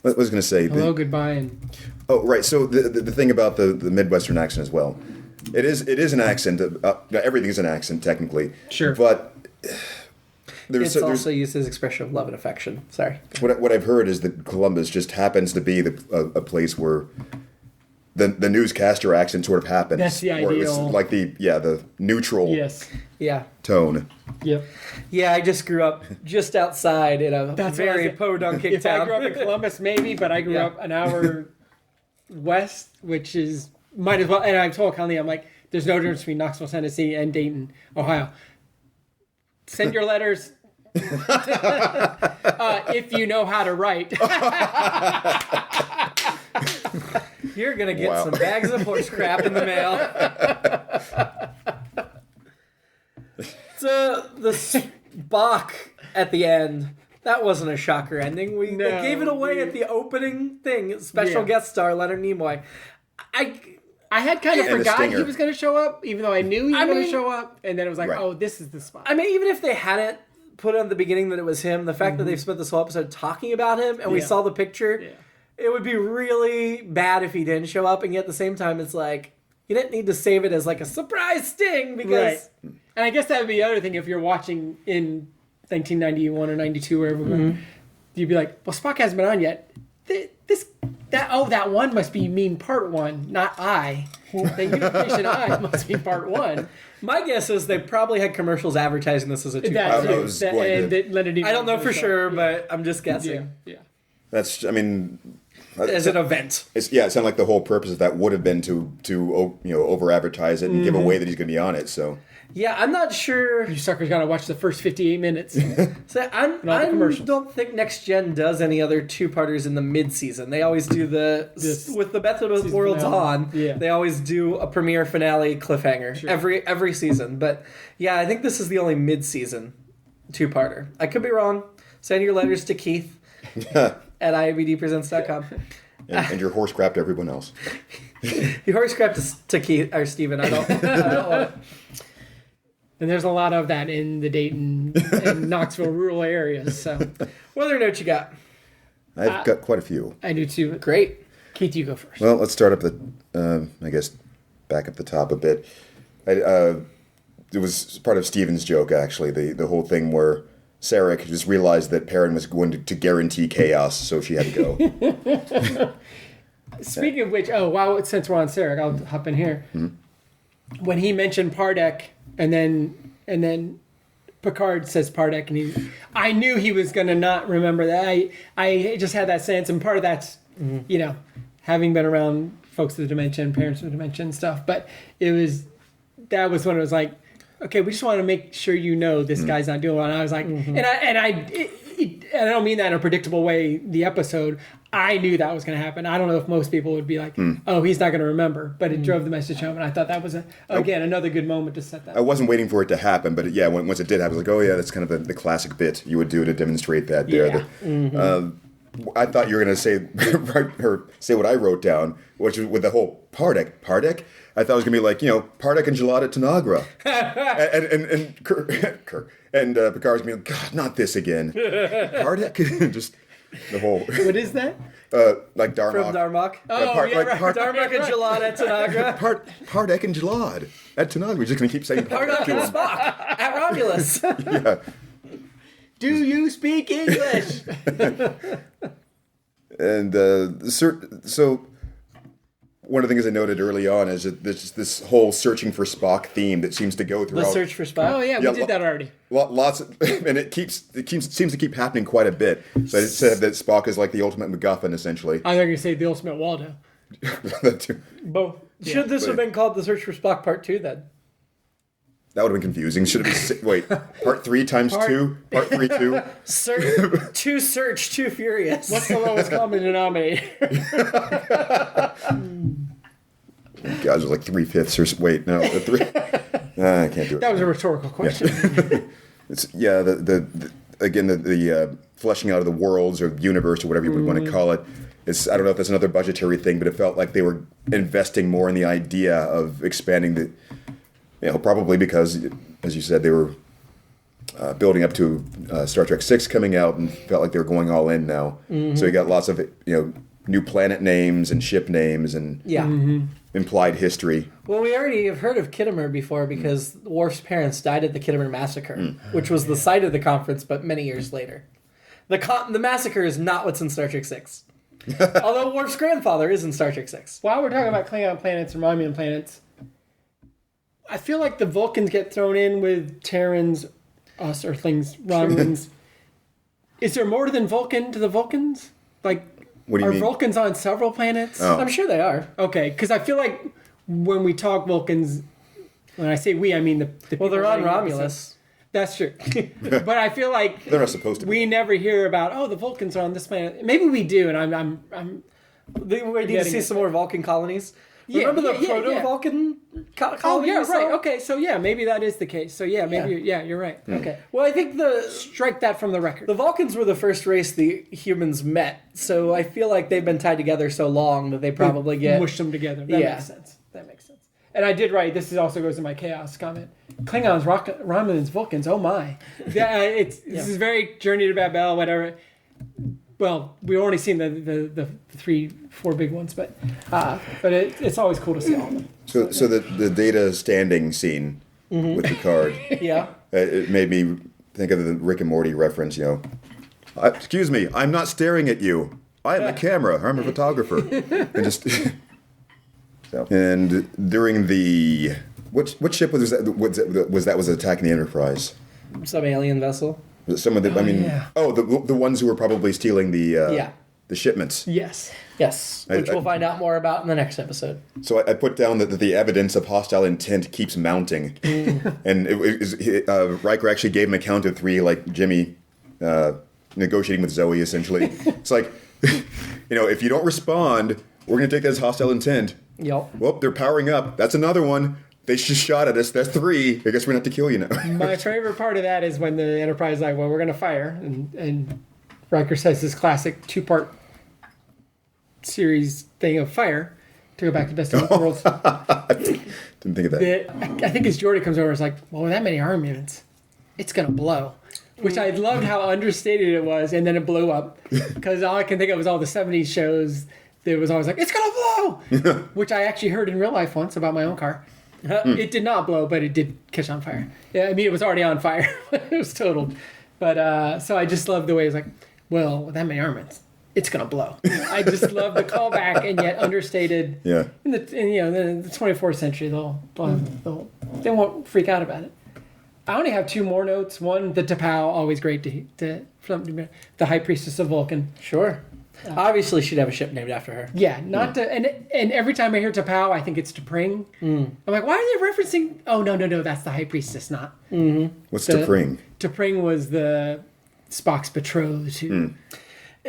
What was I going to say? Hello, goodbye, and... Oh, right. So the thing about the Midwestern accent as well, it is an accent. Everything is an accent technically. Sure. But it's also used as expression of love and affection. Sorry. What I've heard is that Columbus just happens to be a place where the newscaster accent sort of happens. That's the ideal. It's like the neutral tone. Yep. Yeah, I just grew up just outside in a very podunk town. If I grew up in Columbus, maybe, but I grew up an hour west, which is might as well. And I told Conley, I'm like, there's no difference between Knoxville, Tennessee, and Dayton, Ohio. Send your letters if you know how to write. You're gonna get some bags of horse crap in the mail. So the Spock at the end, that wasn't a shocker ending. They gave it away at the opening thing. Special guest star Leonard Nimoy. I had kind of forgot he was going to show up, even though I knew he was going to show up. And then it was like, oh, this is the Spock. I mean, even if they hadn't put at the beginning that it was him, the fact that they've spent this whole episode talking about him and we saw the picture, it would be really bad if he didn't show up. And yet at the same time, it's like, you didn't need to save it as like a surprise sting because... Right. And I guess that would be the other thing if you're watching in 1991 or 92 or wherever, you'd be like, well, Spock hasn't been on yet. That one must be mean part one, not I. The Unification I must be part one. My guess is they probably had commercials advertising this as a two-part. I don't know for sure, but I'm just guessing. That's, I mean, as an event. It sounded like the whole purpose of that would have been to over advertise it and give away that he's going to be on it. So Yeah, I'm not sure. You suckers got to watch the first 58 minutes. So I don't think Next Gen does any other two-parters in the mid-season. They always do with the Method of Worlds on. Yeah. They always do a premiere finale cliffhanger every season. But yeah, I think this is the only mid-season two-parter. I could be wrong. Send your letters to Keith at IABDpresents.com. and your horse crap to everyone else. You horse crap to Keith or Steven. I don't want it. And there's a lot of that in the Dayton and Knoxville rural areas. So, What other notes you got? I've got quite a few. I do too. Great. Keith, you go first. Well, let's start up back up the top a bit. It was part of Steven's joke, actually, the whole thing where Sarek just realized that Perrin was going to guarantee chaos, so she had to go. Speaking of which, since we're on Sarek, I'll hop in here. Mm-hmm. When he mentioned Pardek, and then Picard says Pardek, and I knew he was going to not remember that. I just had that sense, and part of that's, having been around folks with dementia and parents with dementia and stuff. But that was when it was like, okay, we just want to make sure this guy's not doing well. And I was like, and I don't mean that in a predictable way, the episode, I knew that was going to happen. I don't know if most people would be like, oh, he's not going to remember. But it drove the message home. And I thought that was, another good moment to set that I wasn't waiting for it to happen, but once it did happen, I was like, oh yeah, that's kind of the classic bit you would do to demonstrate that there. Yeah. I thought you were going to say what I wrote down, which was with the whole Pardek. I thought it was going to be like, Pardek and Gelada at Tanagra. and Kirk. And Picard's going to be like, God, not this again. Pardek? Just the whole... What is that? Like Darmok. From Darmok. Darmok and Gelad at Tanagra. Pardek and Gelad at Tanagra. We're just going to keep saying Pardek and Spock at Romulus. Yeah. Do you speak English? And so one of the things I noted early on is that there's this whole searching for Spock theme that seems to go throughout. The search for Spock. Oh yeah, we did that already. Lots of, and it seems to keep happening quite a bit. So I said that Spock is like the ultimate MacGuffin, essentially. I was going to say the ultimate Waldo. That too. Both. Should this have been called The Search for Spock Part 2 then? That would have been confusing. Should have been part 3 times 2, part 3 2. Too search, too furious. What's the lowest common denominator? God, there's like 3/5 or wait, no, 3. I can't do it. That was a rhetorical question. It's the fleshing out of the worlds or universe or whatever you would want to call it. I don't know if that's another budgetary thing, but it felt like they were investing more in the idea of expanding the. Probably because, as you said, they were building up to Star Trek VI coming out and felt like they were going all in now. Mm-hmm. So you got lots of new planet names and ship names and implied history. Well, we already have heard of Kittimer before because Worf's parents died at the Kittimer Massacre, which was the site of the conference, but many years later. The massacre is not what's in Star Trek VI. Although Worf's grandfather is in Star Trek VI. While we're talking about Klingon planets and Romulan planets, I feel like the Vulcans get thrown in with Terrans, us Earthlings, Romulans. Is there more than Vulcan to the Vulcans? Like, what do you are mean? Vulcans on several planets? Oh. I'm sure they are. Okay, because I feel like when we talk Vulcans, when I say we, I mean the Well, they're on people Romulus. That's true. But I feel like They're not supposed to be. we never hear about, the Vulcans are on this planet. Maybe we do, and I'm We need to see some more Vulcan colonies. Remember the proto-Vulcan colonies? Oh, yeah, right. Okay, so maybe that is the case. So maybe, you're right. Okay. Well, I think Strike that from the record. the Vulcans were the first race the humans met, so I feel like they've been tied together so long that they probably get... Mushed them together. That makes sense. And I did write, this also goes in my chaos comment, Klingons, Romulans, Vulcans, oh my. This is very Journey to Babel, whatever. Well, we've only seen the 3-4 big ones, but it's always cool to see all of them. So the Data standing scene with Picard, it made me think of the Rick and Morty reference. Excuse me, I'm not staring at you. I am a camera. I'm a photographer. And during the what ship was that? Was attacking the Enterprise? Some alien vessel. Some of the, the ones who were probably stealing the the shipments. Yes. Yes, which we'll find out more about in the next episode. So I put down that the evidence of hostile intent keeps mounting. And Riker actually gave him a count of 3, like Jimmy negotiating with Zoe, essentially. It's like, if you don't respond, we're going to take that as hostile intent. Yep. Well, they're powering up. That's another one. They just shot at us. That's 3. I guess we're going to have to kill you now. My favorite part of that is when the Enterprise is like, well, we're going to fire. And Riker says this classic 2-part series thing of fire to go back to Best of Both Worlds. Didn't think of that. I think as Jordy comes over, it's like, well, with that many arm units, it's going to blow. Which I loved how understated it was, and then it blew up. Because all I can think of was all the 70s shows. There was always like, it's going to blow! Which I actually heard in real life once about my own car. It did not blow, but it did catch on fire. Yeah, I mean, it was already on fire. It was totaled. But, so I just loved the way it was like, well, with that many armaments, it's going to blow. I just love the callback and yet understated. Yeah. In the 24th century, they won't freak out about it. I only have 2 more notes. One, the T'Pau, always great from the High Priestess of Vulcan. Sure. Obviously, she'd have a ship named after her. Yeah, and every time I hear T'Pau, I think it's T'Pring. I'm like, why are they referencing? Oh no, that's the High Priestess, not. What's T'Pring? T'Pring was the Spock's betrothed.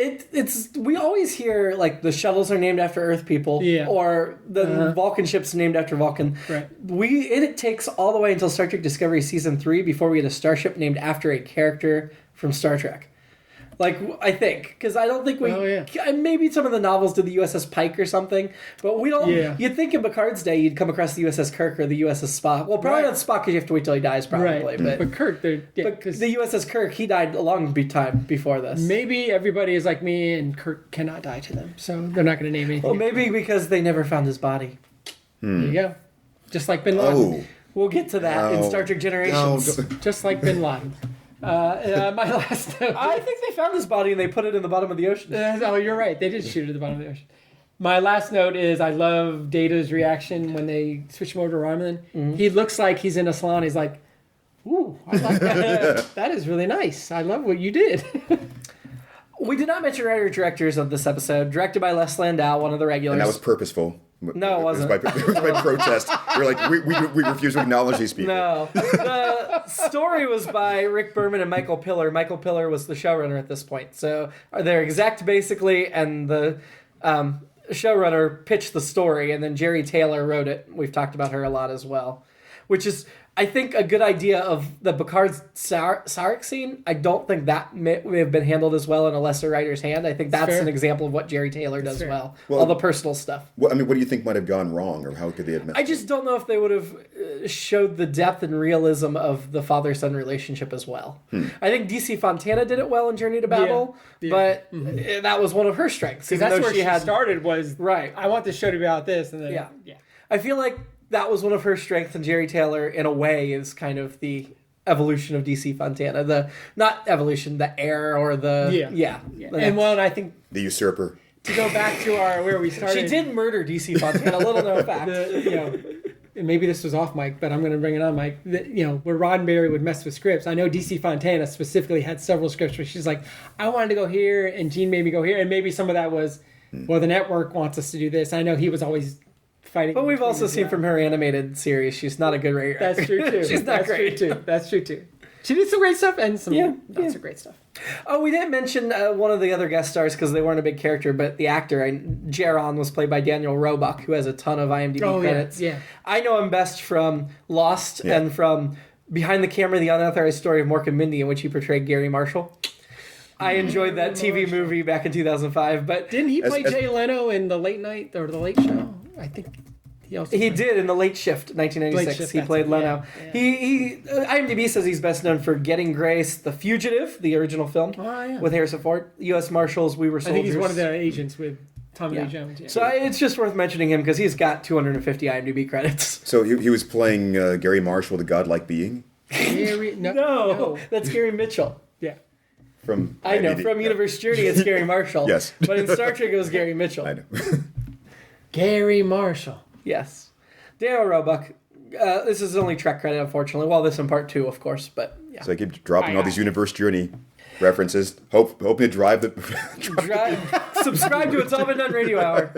It's we always hear like the shuttles are named after Earth people, or the Vulcan ships named after Vulcan. Right. It takes all the way until Star Trek Discovery season 3 before we get a starship named after a character from Star Trek. Like, I think, because I don't think we... Oh, yeah. Maybe some of the novels did the USS Pike or something, but we don't... Yeah. You'd think in Picard's day you'd come across the USS Kirk or the USS Spock. Well, probably not Spock because you have to wait till he dies, probably. Right. But Kirk, the USS Kirk, he died a long time before this. Maybe everybody is like me and Kirk cannot die to them, so they're not going to name anything. Well, maybe because they never found his body. There you go. Just like Bin Laden. Oh. We'll get to that in Star Trek Generations. Just like Bin Laden. My last note. I think they found his body and they put it in the bottom of the ocean. Oh, you're right. They did shoot it at the bottom of the ocean. My last note is I love Data's reaction when they switch him over to Romulan. Mm-hmm. He looks like he's in a salon. He's like, ooh, I like that. That is really nice. I love what you did. We did not mention writer-directors of this episode. Directed by Les Landau, one of the regulars. And that was purposeful. No, it wasn't. It was by protest. We're like, we refuse to acknowledge these people. No. The story was by Rick Berman and Michael Piller. Michael Piller was the showrunner at this point. So they're exact, basically, and the showrunner pitched the story, and then Jerry Taylor wrote it. We've talked about her a lot as well. Which is, I think, a good idea of the Picard's Sarek scene. I don't think that may have been handled as well in a lesser writer's hand. I think that's an example of what Jerry Taylor does well. All the personal stuff. What do you think might have gone wrong, or how could they have messed I just don't know if they would have showed the depth and realism of the father-son relationship as well. I think DC Fontana did it well in Journey to Babel, but that was one of her strengths. Because that's where she started was, right. I want this show to be about this. And then, yeah. I feel like that was one of her strengths, and Jerry Taylor, in a way, is kind of the evolution of DC Fontana. Not evolution, the heir or the... Yeah. And I think... The usurper. To go back to where we started... She did murder DC Fontana, little known fact. And maybe this was off mic, but I'm going to bring it on mic. Where Roddenberry would mess with scripts. I know DC Fontana specifically had several scripts where she's like, I wanted to go here, and Gene made me go here. And maybe some of that was, well, the network wants us to do this. I know he was always... fighting. But we've also seen from her animated series, she's not a good writer. That's true too. She's not great. That's true too. She did some great stuff and some not so great stuff. Oh, we didn't mention one of the other guest stars because they weren't a big character, but the actor, Jaron, was played by Daniel Roebuck, who has a ton of IMDb credits. Yeah. I know him best from Lost and from Behind the Camera, The Unauthorized Story of Mork and Mindy, in which he portrayed Gary Marshall. I enjoyed that TV movie back in 2005, but... Didn't he play Jay Leno in The Late Night or The Late Show? I think... He did in The Late Shift, 1996. He played Leno. Yeah. He IMDb says he's best known for Getting Grace, The Fugitive, the original film with Harrison Ford, U.S. Marshals, We Were Soldiers. I think he's one of the agents with Tommy Lee Jones. Yeah. So it's just worth mentioning him because he's got 250 IMDb credits. So he was playing Gary Marshall, the godlike being? No, that's Gary Mitchell. Yeah. From I know, from Universe Journey, it's Gary Marshall. Yes. But in Star Trek, it was Gary Mitchell. I know. Gary Marshall. Yes. Daniel Roebuck. This is only Trek credit, unfortunately. Well, this in part 2, of course, but yeah. So I keep dropping all these Universe Journey references. Hope to drive the. Subscribe to It's All Been Done Radio Hour.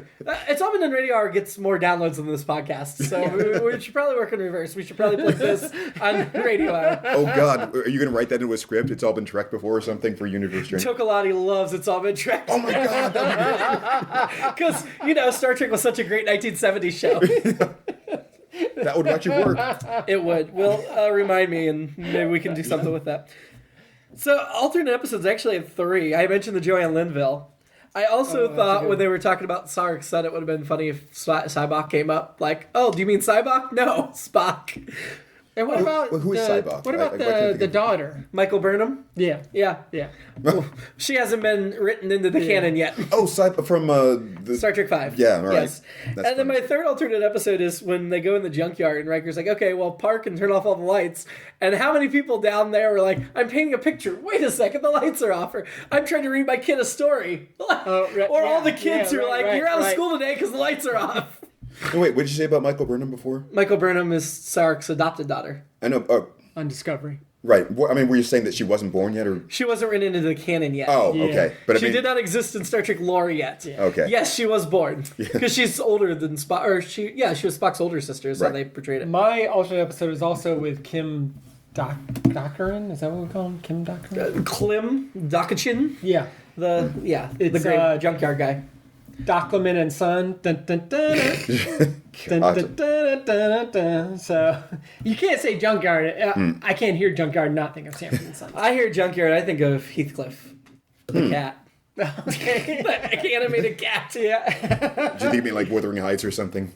It's All Been Done Radio Hour gets more downloads than this podcast, so we should probably work in reverse. We should probably put this on Radio Hour. Oh God, are you going to write that into a script? It's all been Trek before or something for Unification. Chocolati loves It's All Been Trek. Oh my God, that because Star Trek was such a great 1970s show. That would actually work. It would. Well, remind me, and maybe we can do something with that. So, alternate episodes actually have 3. I mentioned the Joanne Linville. I also thought when they were talking about Sarek's son, it would have been funny if Cybok came up. Like, oh, do you mean Cybok? No, Spock. And what about who is Cybok? What about the daughter? Michael Burnham? Yeah. Well, she hasn't been written into the canon yet. Oh, from Star Trek 5. Yeah, all right. Yes. And then my third alternate episode is when they go in the junkyard and Riker's like, okay, well, park and turn off all the lights. And how many people down there were like, I'm painting a picture. Wait a second, the lights are off. Or I'm trying to read my kid a story. Or all the kids who are like, you're out of school today because the lights are off. Oh, wait, what did you say about Michael Burnham before? Michael Burnham is Sarek's adopted daughter. I know. On Discovery. Right. I mean, were you saying that she wasn't born yet, or she wasn't written into the canon yet? Oh, okay. But she did not exist in Star Trek lore yet. Yeah. Okay. Yes, she was born because she's older than Spock, or she was Spock's older sister. Is how they portrayed it. My alternate episode is also with Kim Dockerin. Is that what we call him? Kim Dockerin. Klim Dokachin. Yeah. The It's, great junkyard guy. Dockleman and Son. Dun, dun, dun, dun, dun, dun, dun, dun, dun. So you can't say junkyard. I can't hear junkyard and not think of Sanford and Son. I hear junkyard. I think of Heathcliff, the cat. Okay. Animated cat. Yeah. Did you think you mean like Wuthering Heights or something?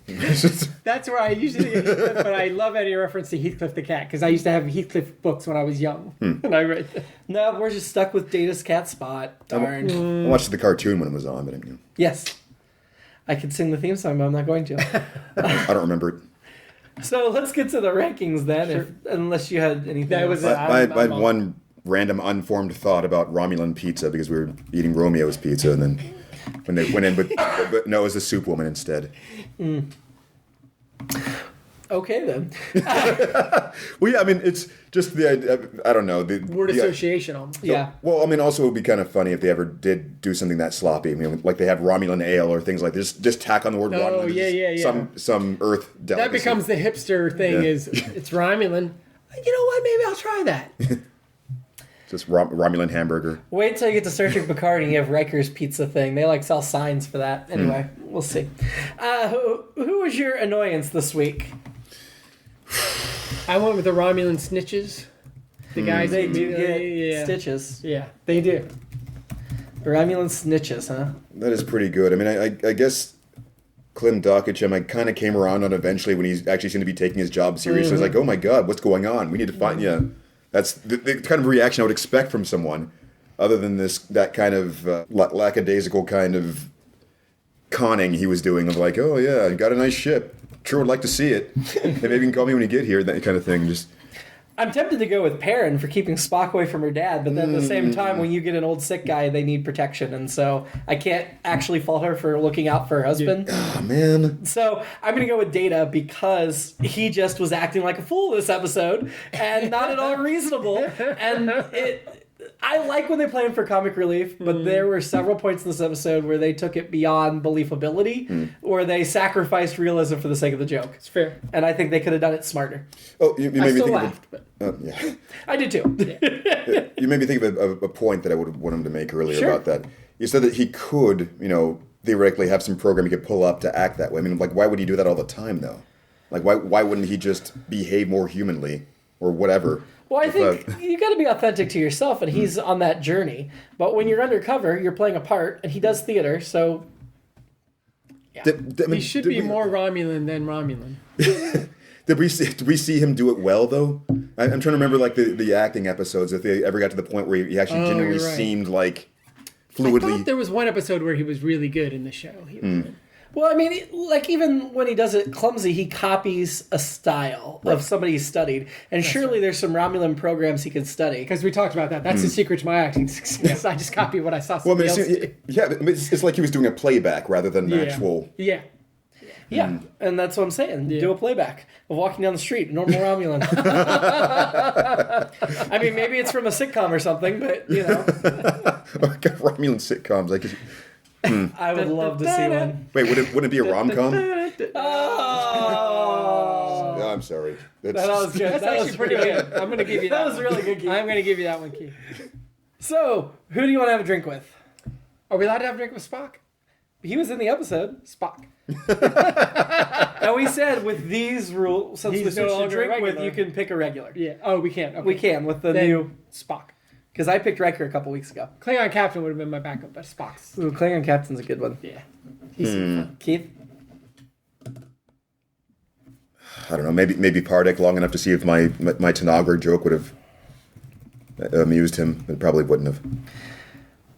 That's where I usually get Heathcliff, but I love any reference to Heathcliff the cat because I used to have Heathcliff books when I was young, and I read them. No, we're just stuck with Data's cat spot. Darn. I watched the cartoon when it was on, but Yes, I could sing the theme song, but I'm not going to. I don't remember it. So let's get to the rankings then, unless you had anything. That else. was I had one random unformed thought about Romulan pizza because we were eating Romeo's pizza, and then when they went in, but no, it was a soup woman instead. Okay then. Well, yeah, I mean, it's just the idea. I don't know. The Word association almost. Yeah. Well, I mean, also it would be kind of funny if they ever did do something that sloppy. I mean, like they have Romulan ale or things like this. Just tack on the word Romulan. Oh, yeah. Some Earth delicacy. That becomes the hipster thing. Is it's Romulan. You know what? Maybe I'll try that. Just Romulan hamburger. Wait till you get to Star Trek Picard and you have Riker's pizza thing. They sell signs for that. Anyway, we'll see. Who was your annoyance this week? I went with the Romulan snitches. The guys They that do immediately- get stitches. Yeah, they do. Romulan snitches, huh? That is pretty good. I mean, I guess Klim Dokachin, I kind of came around on eventually when he actually seemed to be taking his job seriously. I was like, oh my God, what's going on? We need to find, That's the kind of reaction I would expect from someone other than that kind of lackadaisical kind of conning he was doing of like, oh yeah, you got a nice ship. Sure would like to see it. And maybe you can call me when you get here, that kind of thing. Just I'm tempted to go with Perrin for keeping Spock away from her dad, but then at the same time, when you get an old sick guy, they need protection, and so I can't actually fault her for looking out for her husband. oh man. So I'm going to go with Data because he just was acting like a fool this episode and not at all reasonable. And I like when they play him for comic relief, but there were several points in this episode where they took it beyond believability, where they sacrificed realism for the sake of the joke. It's fair. And I think they could have done it smarter. Oh, you made me still think laughed, of yeah. I did too. You made me think of a point that I would want him to make earlier Sure. about that. You said that he could, theoretically have some program he could pull up to act that way. I mean, like, why would he do that all the time, though? Like, why wouldn't he just behave more humanly or whatever? Well, I think you got to be authentic to yourself, and he's on that journey. But when you're undercover, you're playing a part, and he does theater, so... Yeah. He should be more Romulan than Romulan. Did we see him do it well, though? I'm trying to remember, like, the acting episodes, if they ever got to the point where he actually genuinely seemed, like, fluidly... I thought there was one episode where he was really good in the show. Well, I mean, like, even when he does it clumsy, he copies a style of somebody he studied. And surely there's some Romulan programs he could study. Because we talked about that. That's the secret to my acting success. I just copy what I saw somebody else do. Yeah, it's like he was doing a playback rather than an actual... Yeah. Yeah, and that's what I'm saying. Yeah. Do a playback of walking down the street, normal Romulan. I mean, maybe it's from a sitcom or something, but, you know. Romulan sitcoms. I guess. I would love to see one. Wait, wouldn't it be a rom-com? Oh! No, I'm sorry. That was good. That's That was actually pretty good. I'm going to give you that. That was really good, Keith. I'm going to give you that one, Keith. So, who do you want to have a drink with? Are we allowed to have a drink with Spock? He was in the episode. Spock. And we said with these rules, since He's we no switched to longer drink with, regular. you can pick a regular. Yeah. Oh, we can. Okay. We can with the Then new... Spock. Because I picked Riker a couple weeks ago. Klingon Captain would have been my backup, but Spock's. Ooh, Klingon Captain's a good one. Yeah. Keith? I don't know. Maybe Pardek long enough to see if my Tanagra joke would have amused him. It probably wouldn't have.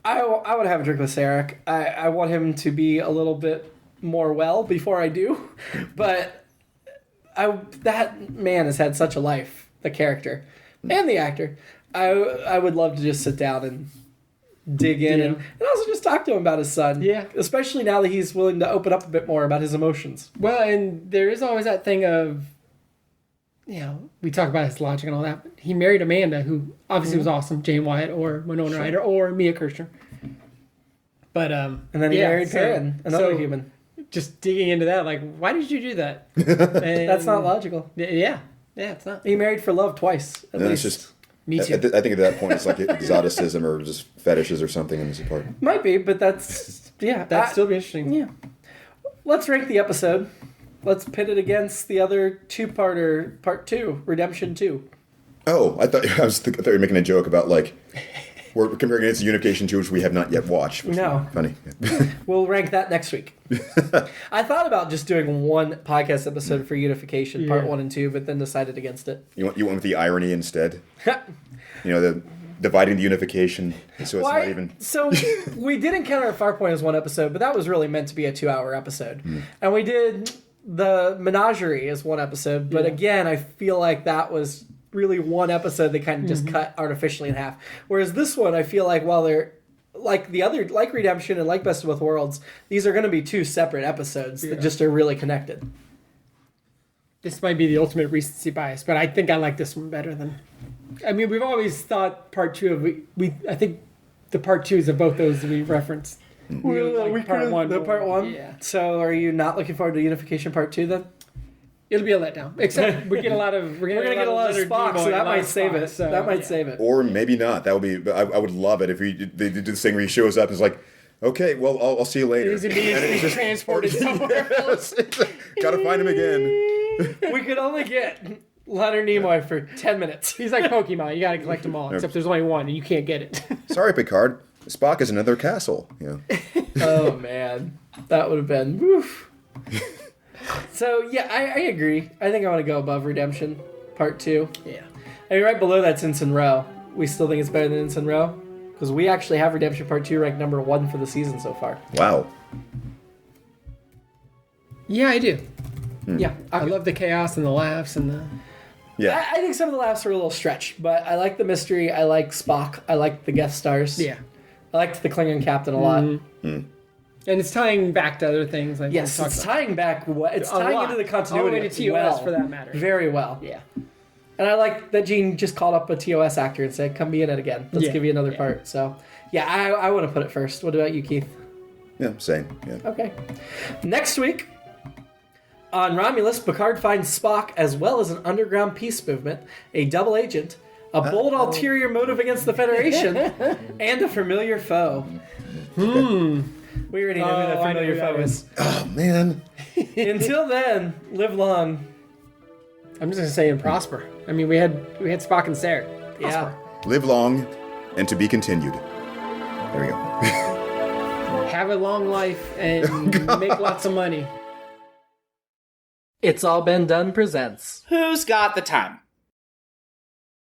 I would have a drink with Sarek. I want him to be a little bit more well before I do. But that man has had such a life, the character and the actor. I would love to just sit down and dig in and also just talk to him about his son. Yeah. Especially now that he's willing to open up a bit more about his emotions. Well, and there is always that thing of, you know, we talk about his logic and all that, but he married Amanda, who obviously was awesome, Jane Wyatt or Winona Ryder or Mia Kirshner. But And then he married Perrin, another human. Just digging into that, like, why did you do that? That's not logical. Yeah, it's not. He married for love twice, at And least. it's just. Me too. I think at that point it's like exoticism or just fetishes or something in this part. Might be, but that's... Yeah. That'd still be interesting. Yeah. Let's rank the episode. Let's pit it against the other two-parter, Part 2, Redemption 2. Oh, I thought you were making a joke about like we're comparing it to Unification 2, which we have not yet watched. Which No. is funny. We'll rank that next week. I thought about just doing one podcast episode for Unification, Part 1 and 2, but then decided against it. You went with the irony instead. You know, the dividing the Unification, so it's not even. So we did Encounter at Farpoint as one episode, but that was really meant to be a 2-hour episode. And we did the Menagerie as one episode, but again, I feel like that was really one episode they kind of just cut artificially in half. Whereas this one, I feel like while they're like the other, like Redemption and like Best of Both Worlds, these are going to be two separate episodes that just are really connected. This might be the ultimate recency bias, but I think I like this one better than. I mean, we've always thought Part 2 of I think the Part 2s of both those we referenced. We like Part 1. The Part 1? Yeah. So are you not looking forward to Unification Part 2 then? It'll be a letdown. Except we get a lot of We're going to get a lot of Spock, so that might save it. So, that might save it. Or maybe not. That would be. I would love it if they do this thing where he shows up and is like, "Okay, well, I'll see you later." He's immediately transported somewhere else. Gotta find him again. We could only get Leonard Nimoy for 10 minutes. He's like Pokemon. You got to collect them all, except there's only one, and you can't get it. Sorry, Picard. Spock is another castle. Yeah. Oh, man. That would have been... Woof. So, yeah, I agree. I think I want to go above Redemption Part 2. Yeah. I mean, right below that's Ensign Row. We still think it's better than Ensign Row? Because we actually have Redemption Part 2 ranked number 1 for the season so far. Wow. Yeah, I do. Yeah. I love the chaos and the laughs and the... Yeah. I think some of the laughs are a little stretched, but I like the mystery. I like Spock. I like the guest stars. Yeah. I liked the Klingon captain a lot. And it's tying back to other things. Like Yes, it's tying back. It's A tying lot. into the All the way continuity to TOS well, for that matter. very well. Yeah. And I like that Gene just called up a TOS actor and said, "Come be in it again. Let's Yeah. give you another part." So, yeah, I want to put it first. What about you, Keith? Yeah. Same. Yeah. Okay. Next week on Romulus, Picard finds Spock as well as an underground peace movement, a double agent, a bold ulterior motive against the Federation, and a familiar foe. We already know who that I know familiar who that foe is. is. Oh man. Until then, live long. I'm just going to say and prosper. I mean, we had Spock and Sarek. Yeah. Live long, and to be continued. There we go. Have a long life and make lots of money. It's All Been Done presents. Who's got the time?